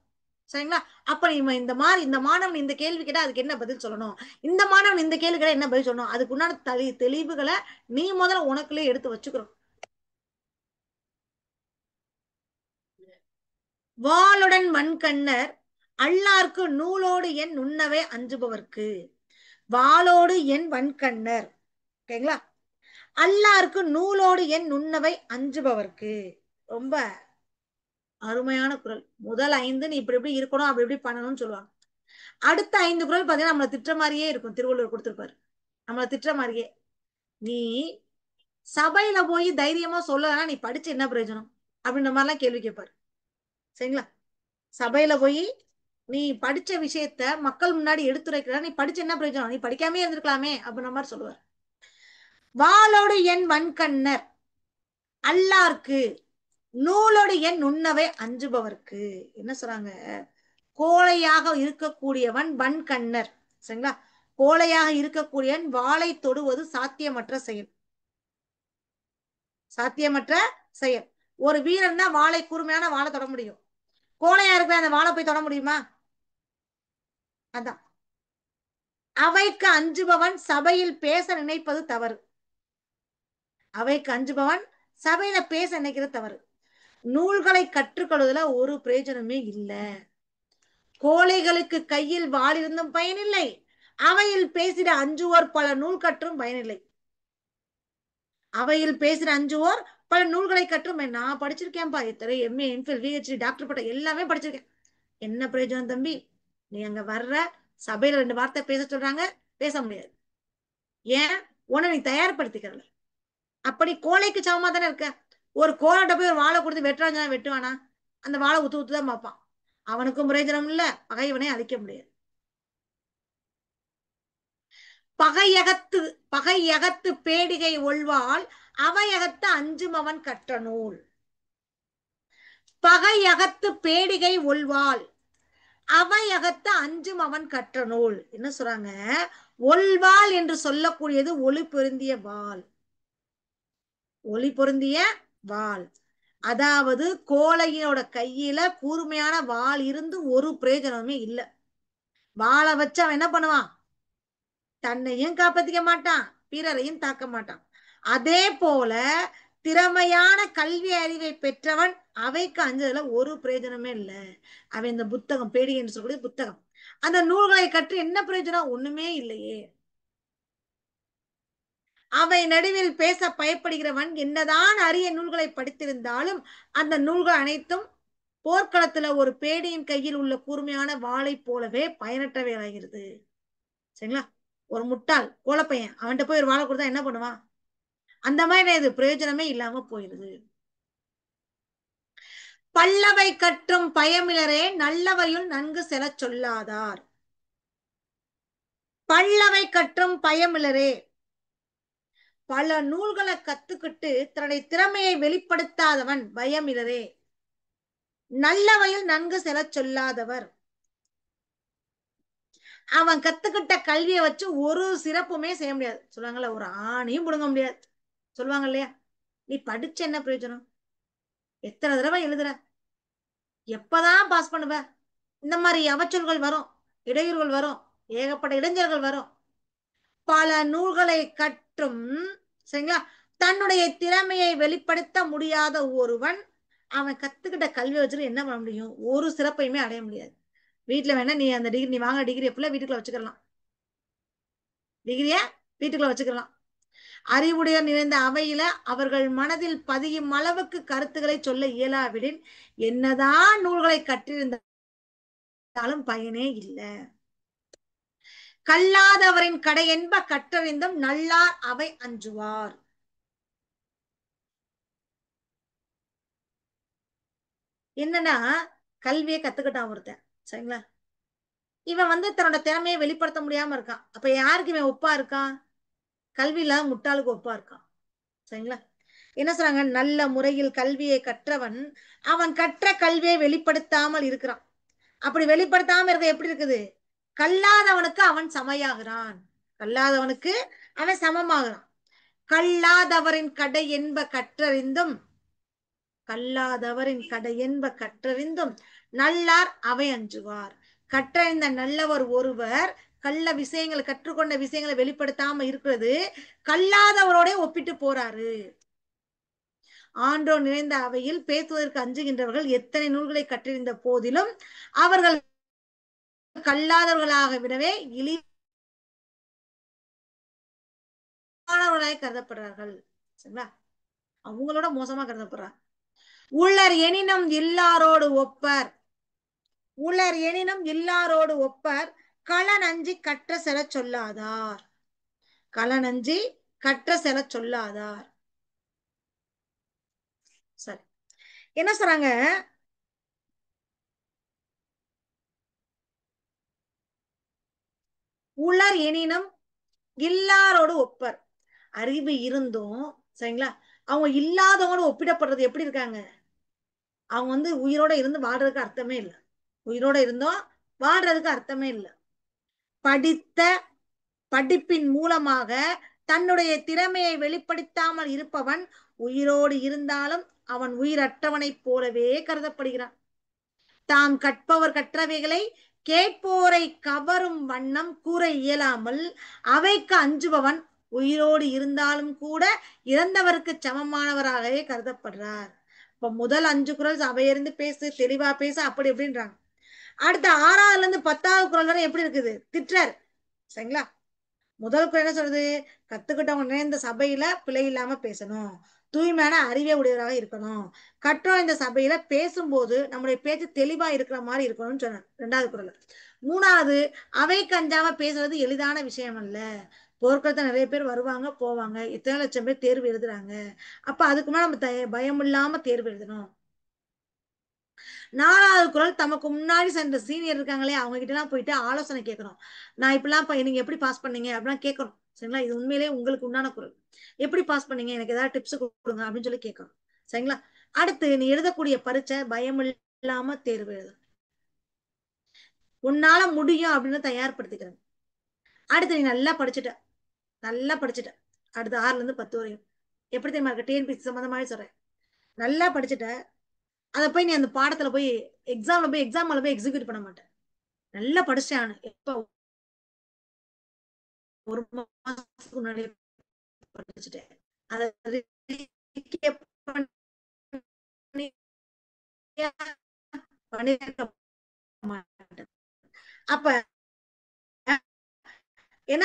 சரிங்களா? அப்ப நீ இந்த மாதிரி இந்த மாணவன் இந்த கேள்வி கேட்டா அதுக்கு என்ன பதில் சொல்லணும், இந்த மாணவன் இந்த கேள்வி கேட்டா என்ன பதில் சொல்லணும், அதுக்கு உண்டான தெளிவுகளை நீ முதல்ல உனக்குள்ளே எடுத்து வச்சுக்கிறோம். வாளுடன் வன்கண்ணர் அல்லார்க்கு நூலோடு என் நுண்ணவே அஞ்சுபவர்க்கு. வாளோடு என் வன்கண்ணர், ஓகேங்களா? அல்லார்க்கு நூலோடு என் நுண்ணவை அஞ்சுபவர்க்கு. ரொம்ப அருமையான குரல். முதல் 5 நீ இப்படி இப்படி இருக்கணும், அப்படி இப்படி பண்ணணும்னு சொல்லுவாங்க. அடுத்த 5 குரல் பாத்தீங்கன்னா நம்மளை திட்டுற மாதிரியே இருக்கும். திருவள்ளுவர் கொடுத்திருப்பாரு, நம்மளை திட்டுற மாதிரியே. நீ சபையில போய் தைரியமா சொல்லலாம், நீ படிச்சு என்ன பிரயோஜனம் அப்படின்ற மாதிரிலாம் கேள்வி கேட்பாரு, சரிங்களா? சபையில போய் நீ படிச்ச விஷயத்த மக்கள் முன்னாடி எடுத்துரைக்கிற, நீ படிச்சு என்ன பிரயோஜனம், நீ படிக்காமே இருந்திருக்கலாமே அப்படின்ற மாதிரி சொல்லுவார். வாளோடு என் வன்கண்ணர் அல்லார்க்கு நூலோடு என் நுண்ணவை அஞ்சுபவர்க்கு. என்ன சொல்றாங்க? கோழையாக இருக்கக்கூடியவன் வன்கண்ணர், சரிங்களா? கோழையாக இருக்கக்கூடியவன் வாளை தொடுவது சாத்தியமற்ற செயல். சாத்தியமற்ற செயல். ஒரு வீரன் தான் வாளை, கூர்மையான வாளை தொட முடியும். கோழையா இருக்கிற அந்த வாளை போய் தொட முடியுமா? அதான். அவைக்கு அஞ்சுபவன் சபையில் பேச நினைப்பது தவறு. அவைக்கு அஞ்சுபவன் சபையில பேச நினைக்கிறது தவறு. நூல்களை கற்றுக்கொள்வதில் ஒரு பிரயோஜனமே இல்லை. கோழைகளுக்கு கையில் வாள் இருந்தும் பயனில்லை, அவையில் பேசிட அஞ்சுவோர் பல நூல் கற்றும் பயனில்லை. அவையில் பேசுற அஞ்சுவோர் பல நூல்களை கற்றும் நான் படிச்சிருக்கேன்ப்பா, எத்தனை எம்ஏ எம்ஃபில் பிஹெச்டி டாக்டர் பட்டம் எல்லாமே படிச்சிருக்கேன். என்ன பிரயோஜனம் தம்பி? நீ அங்க வர்ற சபையில 2 வார்த்தை பேச சொல்றாங்க, பேச முடியாது. ஏன்? உன்னை நீ தயார்படுத்திக்கிறல. அப்படி கோழைக்கு சமமா தானே இருக்க. ஒரு கோழட்ட போய் ஒரு வாழை கொடுத்து வெட்டுறாஞ்சா வெட்டுவானா? அந்த வாழை ஊத்து ஊத்துதான் பார்ப்பான். அவனுக்கும் பிரயோஜனம் இல்ல, பகைவனை அழிக்க முடியாது. பகையகத்து பேடிகை ஒழ்வாள் அவையகத்து அஞ்சும் அவன் கற்ற நூல். பகையகத்து பேடிகை ஒழ்வாள் அவையகத்து அஞ்சும் அவன் கற்ற நூல். என்ன சொல்றாங்க? ஒல்வாள் என்று சொல்லக்கூடியது ஒளி பொருந்திய வாள். ஒளி பொருந்திய வாள். அதாவது கோழையோட கையில கூர்மையான வாள் இருந்து ஒரு பிரயோஜனமே இல்லை. வாளை வச்சு அவன் என்ன பண்ணுவான்? தன்னையும் காப்பாத்திக்க மாட்டான், பிறரையும் தாக்க மாட்டான். அதே போல திறமையான கல்வி அறிவை பெற்றவன் அவைக்கு அஞ்சதுல ஒரு பிரயோஜனமே இல்லை. அவன் இந்த புத்தகம் பேடி என்று சொல்லக்கூடிய புத்தகம், அந்த நூல்களை கற்று என்ன பிரயோஜனம்? ஒண்ணுமே இல்லையே. அவை நடுவில் பேச பயப்படுகிறவன் என்னதான் அரிய நூல்களை படித்திருந்தாலும் அந்த நூல்கள் அனைத்தும் போர்க்களத்துல ஒரு பேடியின் கையில் உள்ள கூர்மையான வாளை போலவே பயனற்றவை ஆகிறது. சரிங்களா? ஒரு முட்டாள் கோலப்பையன் அவன்கிட்ட போய் ஒரு வாழை கொடுத்தா என்ன பண்ணுவான்? அந்த மாதிரி இது பிரயோஜனமே இல்லாம போயிருது. பல்லவை கற்றும் பயமிலரே நல்லவையுள் நன்கு செல சொல்லாதார். பல்லவை கற்றும் பயமிலரே, பல நூல்களை கத்துக்கிட்டு தன்னுடைய திறமையை வெளிப்படுத்தாதவன் பயமிலரே. நல்லவையில் நன்கு செல சொல்லாதவர், அவன் கத்துக்கிட்ட கல்வியை வச்சு ஒரு சிறப்புமே செய்ய முடியாது. சொல்லுவாங்கல்ல, ஒரு ஆணையும் புடுங்க முடியாது. சொல்லுவாங்க இல்லையா? நீ படிச்ச என்ன பிரயோஜனம்? எத்தனை தடவை எழுதுற? எப்பதான் பாஸ் பண்ணுவ? இந்த மாதிரி அவச்சொல்கள் வரும், இடையூறுகள் வரும், ஏகப்பட்ட இடைஞ்சல்கள் வரும். பல நூல்களை கற்றும் சரிங்களா தன்னுடைய திறமையை வெளிப்படுத்த முடியாத ஒருவன் அவன் கத்துக்கிட்ட கல்வியை வச்சுட்டு என்ன பண்ண முடியும்? ஒரு சிறப்பையுமே அடைய முடியாது. வீட்டுல வேணா நீ அந்த டிகிரி, நீ வாங்க டிகிரி ஃபுல்லா வீட்டுக்குள்ள வச்சுக்கலாம். டிகிரிய வீட்டுக்குள்ள வச்சுக்கலாம். அறிவுடையோர் நிறைந்த அவையில அவர்கள் மனதில் பதியும் அளவுக்கு கருத்துக்களை சொல்ல இயலாவிடின் என்னதான் நூல்களை கற்றிருந்தாலும் பயனே இல்லை. கல்லாதவரின் கடை என்ப கற்றறிந்தும் நல்லார் அவை அஞ்சுவார். என்னன்னா, கல்வியை கத்துக்கிட்டான் ஒருத்தன், சரிங்களா? இவன் தன்னோட திறமையை வெளிப்படுத்த முடியாம இருக்கான். அப்ப யாருக்கு இவன் ஒப்பா இருக்கான்? கல்வி இல்லாத முட்டாளுக்கு ஒப்பா இருக்கான். சரிங்களா? என்ன சொல்றாங்க? நல்ல முறையில் கல்வியை கற்றவன் அவன் கற்ற கல்வியை வெளிப்படுத்தாமல் இருக்கிறான். அப்படி வெளிப்படுத்தாம இருக்க எப்படி இருக்குது? கல்லாதவனுக்கு அவன் சமையாகிறான். கல்லாதவனுக்கு அவன் சமமாகிறான். கல்லாதவரின் கடை என்ப கற்றறிந்தும், கல்லாதவரின் கடை என்ப கற்றறிந்தும் நல்லார் அவை அஞ்சுவார். கற்றறிந்த நல்லவர் ஒருவர் கள்ள விஷயங்களை, கற்றுக்கொண்ட விஷயங்களை வெளிப்படுத்தாம இருக்கிறது கல்லாதவரோட ஒப்பிட்டு போறாரு. ஆன்றோ நிறைந்த அவையில் பேசுவதற்கு அஞ்சுகின்றவர்கள் எத்தனை நூல்களை கற்றிருந்த போதிலும் அவர்கள் கல்லாதவர்களாக விடவே இழிவானவர்களாய் கருதப்படுறார்கள். சரிங்களா? அவங்களோட மோசமா கருதப்படுறாங்க. உளர் எனினும் எல்லாரோடு ஒப்பர், உளர் எனினும் எல்லாரோடு ஒப்பர் களனஞ்சி கற்ற செல சொல்லாதார். களனஞ்சி கற்ற செல சொல்லாதார். சரி, என்ன சொல்றாங்க? உளர் எனினும் எல்லாரோடு ஒப்பர். அறிவு இருந்தும் சரிங்களா அவங்க இல்லாதவங்க ஒப்பிடப்படுறது எப்படி இருக்காங்க? அவங்க உயிரோட இருந்து வாழ்றதுக்கு அர்த்தமே இல்லை. உயிரோட இருந்தோம் வாழ்றதுக்கு அர்த்தமே இல்லை. படித்த படிப்பின் மூலமாக தன்னுடைய திறமையை வெளிப்படுத்தாமல் இருப்பவன் உயிரோடு இருந்தாலும் அவன் உயிரற்றவனைப் போலவே கருதப்படுகிறான். தாம் கற்பவர் கற்றவைகளை கேட்போரை கவரும் வண்ணம் கூற இயலாமல் அவைக்கு அஞ்சுபவன் உயிரோடு இருந்தாலும் கூட இறந்தவருக்கு சமமானவராகவே கருதப்படுறார். இப்ப முதல் 5 குறள் அவையிருந்து பேசு, தெளிவா பேசு, அப்படி எப்படின்றாங்க. அடுத்த 6வதுல இருந்து 10வது குறள் வரை எப்படி இருக்குது? திட்டர். சரிங்களா? முதல் குறள் என்ன சொல்றது? கத்துக்கிட்டவங்க இந்த சபையில பிழை இல்லாம பேசணும், தூய்மையான அறிவே உடையவராக இருக்கணும், கற்றோர் இந்த சபையில பேசும்போது நம்முடைய பேச்சு தெளிவா இருக்கிற மாதிரி இருக்கணும்னு சொன்னார். ரெண்டாவது குறள். மூணாவது, அவைக்கு அஞ்சாம பேசுறது எளிதான விஷயம் அல்ல. போர்க்களத்துல நிறைய பேர் வருவாங்க போவாங்க, எத்தனை லட்சம் பேர் தேர்வு எழுதுறாங்க. அப்ப அதுக்கு மேல நம்ம பயம் இல்லாம தேர்வு எழுதணும். நாலாவது குறள், தமக்கு முன்னாடி சென்ற சீனியர் இருக்காங்களே அவங்க கிட்ட எல்லாம் போயிட்டு ஆலோசனை கேட்கணும். நான் இப்படிலாம் நீங்க எப்படி பாஸ் பண்ணீங்க அப்படிலாம் கேட்கணும். சரிங்களா? இது உண்மையிலேயே உங்களுக்கு உண்டான குறள். எப்படி பாஸ் பண்ணீங்க, எனக்கு ஏதாவது டிப்ஸ் கொடுங்க அப்படின்னு சொல்லி கேட்கணும். சரிங்களா? அடுத்து, நீ எழுதக்கூடிய பரீட்சை பயம் இல்லாம தேர்வு எழுது, உன்னால முடியும் அப்படின்னு தயார்படுத்திக்கிறேன். அடுத்து, நீ நல்லா படிச்சுட்ட, நல்லா படிச்சுட்ட, அடுத்து 6ல இருந்து 10 வரையும் எப்படி தெரியுமா இருக்க, டிஎன்பிசி சம்பந்தமாவே சொல்றேன். நல்லா படிச்சுட்ட, அதை போய் நீ அந்த பாடத்துல போய் எக்ஸாம்ல போய் எக்ஸிக்யூட் பண்ண மாட்டேன். நல்லா படிச்சேன் எப்ப, ஒரு மாசத்துக்கு முன்னாடி படிச்சுட்டேன். அதை பண்ணிருக்க மாட்டேன். அப்ப என்ன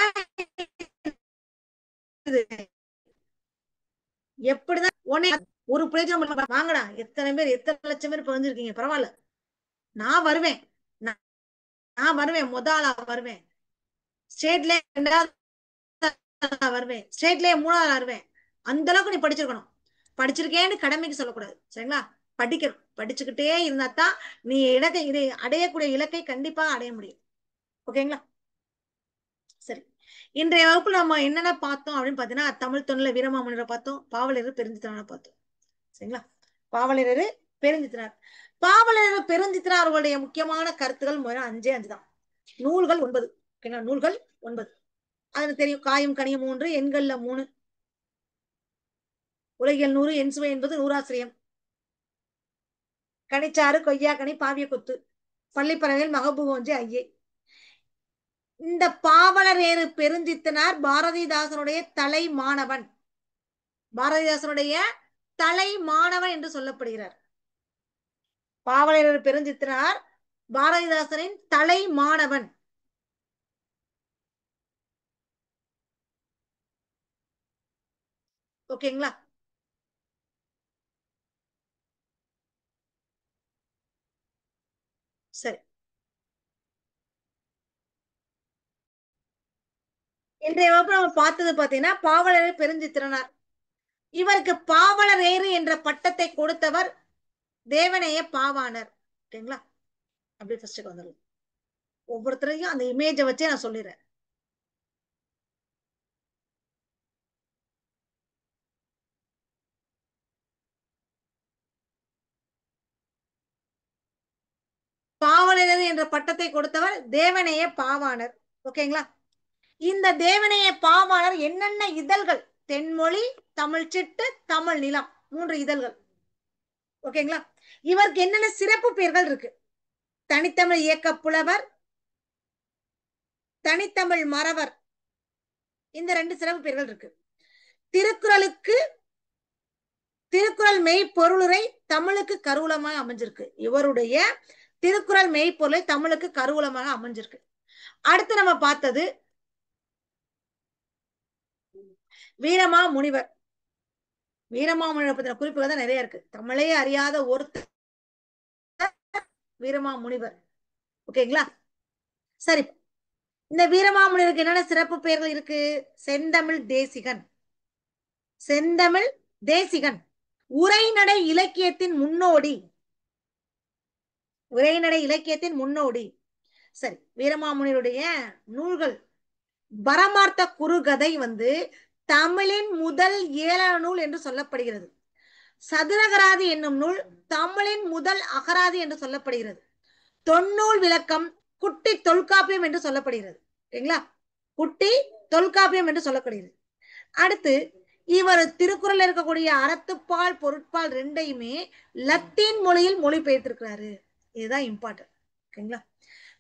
எப்படிதான் உடனே ஒரு பிரயோஜனம் வாங்கடா, எத்தனை பேர் எத்தனை லட்சம் பேர் பதிஞ்சிருக்கீங்க, பரவாயில்ல, நான் வருவேன், நான் வருவேன், முதலா வருவேன், ஸ்டேட்ல 2வது வருவேன், ஸ்டேட்லயே 3வது வருவேன். அந்த அளவுக்கு நீ படிச்சிருக்கணும். படிச்சிருக்கேன்னு கடமைக்கு சொல்லக்கூடாது. சரிங்களா? படிக்கணும். படிச்சுக்கிட்டே இருந்தா தான் நீ இதை அடையக்கூடிய இலக்கை கண்டிப்பா அடைய முடியும். ஓகேங்களா? சரி, இன்றைய வகுப்புல நம்ம என்னென்ன பார்த்தோம் அப்படின்னு பாத்தீங்கன்னா, தமிழ் தொன்னில வீரமாமுனிவரை பார்த்தோம், பாவலரர் பெருஞ்சித்திரனார் பார்த்தோம். சரிங்களா? பாவலரர் பெருஞ்சித்திரனார். பாவலரர் பெருஞ்சித்திரனார் அவர்களுடைய முக்கியமான கருத்துக்கள் 5 தான். நூல்கள் 9. ஓகேங்களா? நூல்கள் 9. அதுல தெரியும், காயும் கனியும் 3, எண்கள்ல 3, உலகியல் 100, என் சுவை என்பது நூறாசிரியம், கனிச்சாறு, கொய்யா கனி, பாவிய கொத்து, பள்ளிப்பறவையில் மகபூபஞ்சி ஐயே. இந்த பாவலரேறு பெருஞ்சித்தனார் பாரதிதாசனுடைய தலை மாணவன், பாரதிதாசனுடைய தலை மாணவன் என்று சொல்லப்படுகிறார். பாவலரேறு பெருஞ்சித்தனார் பாரதிதாசனின் தலை மாணவன். ஓகேங்களா? சரி, இன்றைய வகுப்பு நம்ம பார்த்தது பாத்தீங்கன்னா பாவலரேறு பெருஞ்சித்திரனார். இவருக்கு பாவலரேறு என்ற பட்டத்தை கொடுத்தவர் தேவனைய பாவாணர். ஓகேங்களா? அப்படி ஃபர்ஸ்ட் வந்துடலாம். ஒவ்வொருத்தரையும் அந்த இமேஜை வச்சே நான் சொல்லிடுறேன். பாவலரேறு என்ற பட்டத்தை கொடுத்தவர் தேவனைய பாவாணர். ஓகேங்களா? இந்த தேவனைய பாவாணர் என்னென்ன இதழ்கள், தென்மொழி, தமிழ் சிட்டு, தமிழ் நிலம், 3 இதழ்கள். ஓகேங்களா? இவருக்கு என்னென்ன சிறப்பு பெயர்கள் இருக்கு? தனித்தமிழ் இயக்க புலவர், தனித்தமிழ் மறவர், இந்த 2 சிறப்பு பெயர்கள் இருக்கு. திருக்குறளுக்கு திருக்குறள் மெய்ப்பொருளுரை தமிழுக்கு கருவூலமாக அமைஞ்சிருக்கு. இவருடைய திருக்குறள் மெய்ப்பொருளை தமிழுக்கு கருவூலமாக அமைஞ்சிருக்கு. அடுத்து நம்ம பார்த்தது வீரமா முனிவர். வீரமாமுனிவர் பத்தின குறிப்புகள் தான் நிறைய இருக்கு. தமிழே அறியாத ஒருத்தர் வீரமாமுனிவர். ஓகேங்களா? சரி, இந்த வீரமாமுனிவருக்கு என்னென்ன சிறப்பு பெயர்கள் இருக்கு? செந்தமிழ் தேசிகன், செந்தமிழ் தேசிகன், உரைநடை இலக்கியத்தின் முன்னோடி, உரைநடை இலக்கியத்தின் முன்னோடி. சரி, வீரமாமுனிவருடைய நூல்கள், பரமார்த்த குறுகதை தமிழின் முதல் 7 நூல் என்று சொல்லப்படுகிறது. சதுரகராதி என்னும் நூல் தமிழின் முதல் அகராதி என்று சொல்லப்படுகிறது. தொன்னூல் விளக்கம் குட்டி தொல்காப்பியம் என்று சொல்லப்படுகிறது. ஓகேங்களா? குட்டி தொல்காப்பியம் என்று சொல்லப்படுகிறது. அடுத்து, இவர் திருக்குறள் இருக்கக்கூடிய அறத்துப்பால் பொருட்பால் 2யுமே லத்தீன் மொழியில் மொழிபெயர்த்திருக்கிறாரு. இதுதான் இம்பார்ட்டன்ட். ஓகேங்களா?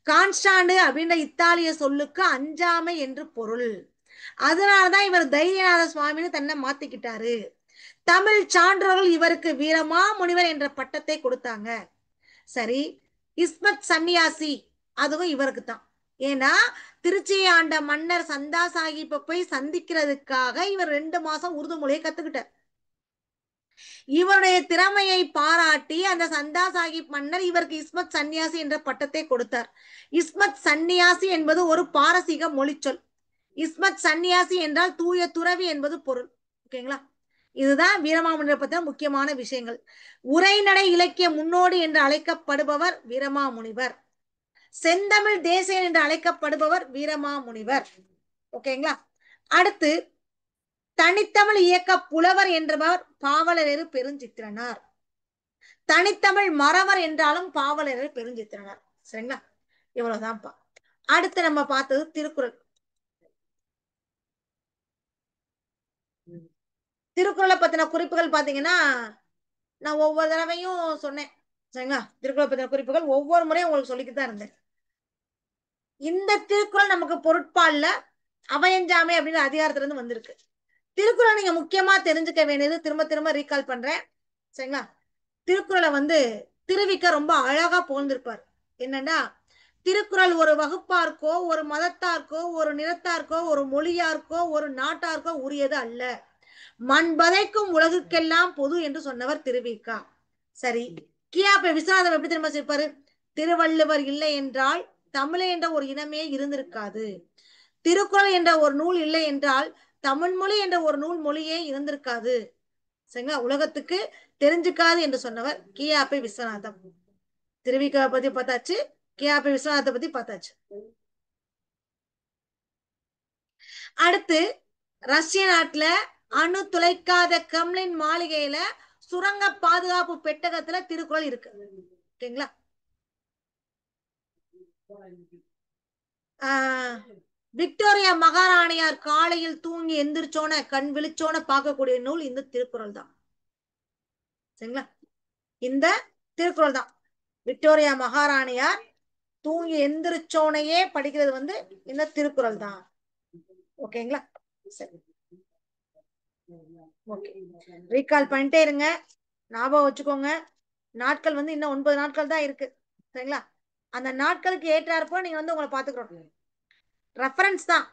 கான்ஸ்டாண்டு அப்படின்ற இத்தாலிய சொல்லுக்கு அஞ்சாமை என்று பொருள். அதனாலதான் இவர் தைரியநாத சுவாமின்னு தன்னை மாத்திக்கிட்டாரு. தமிழ் சான்றோர்கள் இவருக்கு வீரமா முனிவர் என்ற பட்டத்தை கொடுத்தாங்க. சரி, இஸ்மத் சன்னியாசி, அதுவும் இவருக்கு தான். ஏன்னா திருச்சியை ஆண்ட மன்னர் சந்தா சாஹிப்பை போய் சந்திக்கிறதுக்காக இவர் 2 மாசம் உருது மொழியை கத்துக்கிட்டார். இவருடைய திறமையை பாராட்டி அந்த சந்தா சாஹிப் மன்னர் இவருக்கு இஸ்மத் சன்னியாசி என்ற பட்டத்தை கொடுத்தார். இஸ்மத் சன்னியாசி என்பது ஒரு பாரசீக மொழிச்சொல். இஸ்மத் சன்னியாசி என்றால் தூய துறவி என்பது பொருள். ஓகேங்களா? இதுதான் வீரமாமுனிவர் பத்தின முக்கியமான விஷயங்கள். உரைநடை இலக்கிய முன்னோடி என்று அழைக்கப்படுபவர் வீரமாமுனிவர். செந்தமிழ் தேசியன் என்று அழைக்கப்படுபவர் வீரமாமுனிவர். ஓகேங்களா? அடுத்து தனித்தமிழ் இயக்க புலவர் என்றவர் பாவலரேறு பெருஞ்சித்திரனார். தனித்தமிழ் மறவர் என்றாலும் பாவலரேறு பெருஞ்சித்திரனார். சரிங்களா? இவ்வளவுதான்ப்பா. அடுத்து நம்ம பார்த்தது திருக்குறள். திருக்குறளை பத்தின குறிப்புகள் பாத்தீங்கன்னா நான் ஒவ்வொரு தடவையும் சொன்னேன். சரிங்களா? திருக்குறளை பத்தின குறிப்புகள் ஒவ்வொரு முறையும் உங்களுக்கு சொல்லிக்கிட்டு தான் இருந்தேன். இந்த திருக்குறள் நமக்கு பொருட்பால்ல அவயஞ்சாமை அப்படின்ற அதிகாரத்துல இருந்து வந்திருக்கு. திருக்குறள் நீங்க முக்கியமா தெரிஞ்சுக்க வேண்டியது, திரும்ப திரும்ப ரீகால் பண்றேன். சரிங்களா? திருக்குறளை திருவிக்க ரொம்ப அழகா புகழ்ந்திருப்பார். என்னன்னா, திருக்குறள் ஒரு வகுப்பார்க்கோ, ஒரு மதத்தார்க்கோ, ஒரு நிறத்தார்க்கோ, ஒரு மொழியார்க்கோ, ஒரு நாட்டார்க்கோ உரியது அல்ல. மண்பதைக்கும் உலகுக்கெல்லாம் பொது என்று சொன்னவர் திருவிக்கா. சரி, கியாபே விஸ்வநாதர் எப்படி திரும்ப சொல்லிருப்பாரு? திருவள்ளுவர் இல்லை என்றால் தமிழ் என்ற ஒரு இனமே இருந்திருக்காது. திருக்குறள் என்ற ஒரு நூல் இல்லை என்றால் தமிழ் மொழி என்ற ஒரு மொழியே இருந்திருக்காது. சரிங்களா? உலகத்துக்கு தெரிஞ்சுக்காது என்று சொன்னவர் கியாபே விஸ்வநாதம். திருவிக்காவை பத்தி பார்த்தாச்சு, கியாபே விஸ்வநாதத்தை பத்தி பார்த்தாச்சு. அடுத்து ரஷ்ய நாட்டுல அணு துளைக்காத கிரெம்ளின் மாளிகையில சுரங்க பாதுகாப்பு பெட்டகத்துல திருக்குறள் இருக்கு. ஓகேங்களா? விக்டோரியா மகாராணியார் காலையில் தூங்கி எந்திரிச்சோன கண் விழிச்சோன பார்க்கக்கூடிய நூல் இந்த திருக்குறள் தான். சரிங்களா? இந்த திருக்குறள் தான். விக்டோரியா மகாராணியார் தூங்கி எந்திரிச்சோனையே படிக்கிறது இந்த திருக்குறள் தான். ஓகேங்களா? சரி, ஓகே. ரீகால் பண்ணிட்டே இருங்க, ஞாபகம் வச்சுக்கோங்க. நாட்கள் இன்னும் 9 நாட்கள் தான் இருக்கு. சரிங்களா? அந்த நாட்களுக்கு ஏற்றாற்போ நீங்க உங்களை பாத்துக்கிறோம். ரெஃபரன்ஸ் தான்.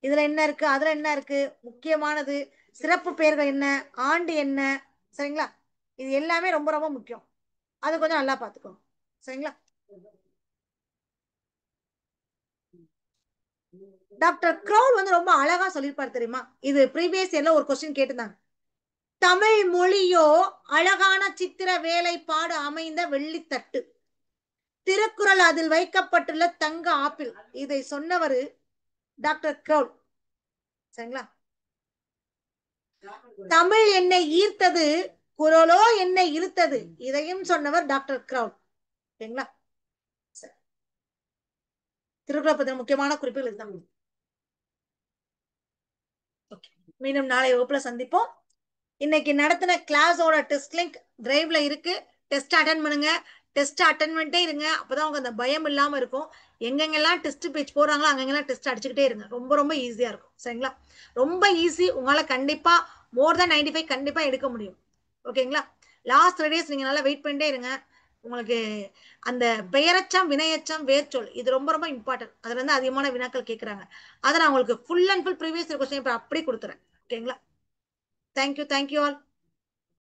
இதுல என்ன இருக்கு, அதுல என்ன இருக்கு, முக்கியமானது சிறப்பு பெயர்கள் என்ன, ஆண்டு என்ன. சரிங்களா? இது எல்லாமே ரொம்ப ரொம்ப முக்கியம். அது கொஞ்சம் நல்லா பாத்துக்கோங்க. சரிங்களா? டாக்டர் க்ரௌல் ரொம்ப அழகா சொல்லியிருப்பாரு தெரியுமா? இது ப்ரீவியஸ் இயர்ல ஒரு கொஸ்டின் கேட்டிருந்தாங்க. தமிழ் மொழியோ அழகான சித்திர வேலைப்பாடு அமைந்த வெள்ளித்தட்டு, திருக்குறள் அதில் வைக்கப்பட்டுள்ள தங்க ஆப்பிள். இதை சொன்னவர் டாக்டர் க்ரௌல். சரிங்களா? தமிழ் என்னை ஈர்த்தது, குரலோ என்னை இழுத்தது, இதையும் சொன்னவர் டாக்டர் க்ரௌல். சரிங்களா? திருக்குறள் பத்தின முக்கியமான குறிப்புகள் இதுதான். மீண்டும் நாளை வகுப்புல சந்திப்போம். இன்னைக்கு நடத்தின கிளாஸோட டெஸ்ட் லிங்க் டிரைவ்ல இருக்கு. டெஸ்ட் அட்டன் பண்ணுங்க. டெஸ்ட் அட்டன் பண்ணிட்டே இருங்க. அப்பதான் உங்க அந்த பயம் இல்லாம இருக்கும். எங்கெங்கெல்லாம் டெஸ்ட் பேஜ் போடுறாங்களோ அங்கெங்கெல்லாம் டெஸ்ட் அடிச்சுக்கிட்டே இருங்க. ரொம்ப ரொம்ப ஈஸியா இருக்கும். சரிங்களா? ரொம்ப ஈஸி. உங்களால கண்டிப்பா மோர் தென் 95 கண்டிப்பா எடுக்க முடியும். ஓகேங்களா? லாஸ்ட் 3 days நீங்க நல்லா வெயிட் பண்ணிட்டே இருங்க. உங்களுக்கு அந்த பெயரச்சம், வினையச்சம், வேர்ச்சொல் இது ரொம்ப ரொம்ப இம்பார்ட்டன்ட். அதுல அதிகமான வினாக்கள் கேட்கறாங்க. அதை நான் உங்களுக்கு full and full previous question paper அப்படி கொடுத்துறேன். ஓகேங்களா? Thank you, thank you all.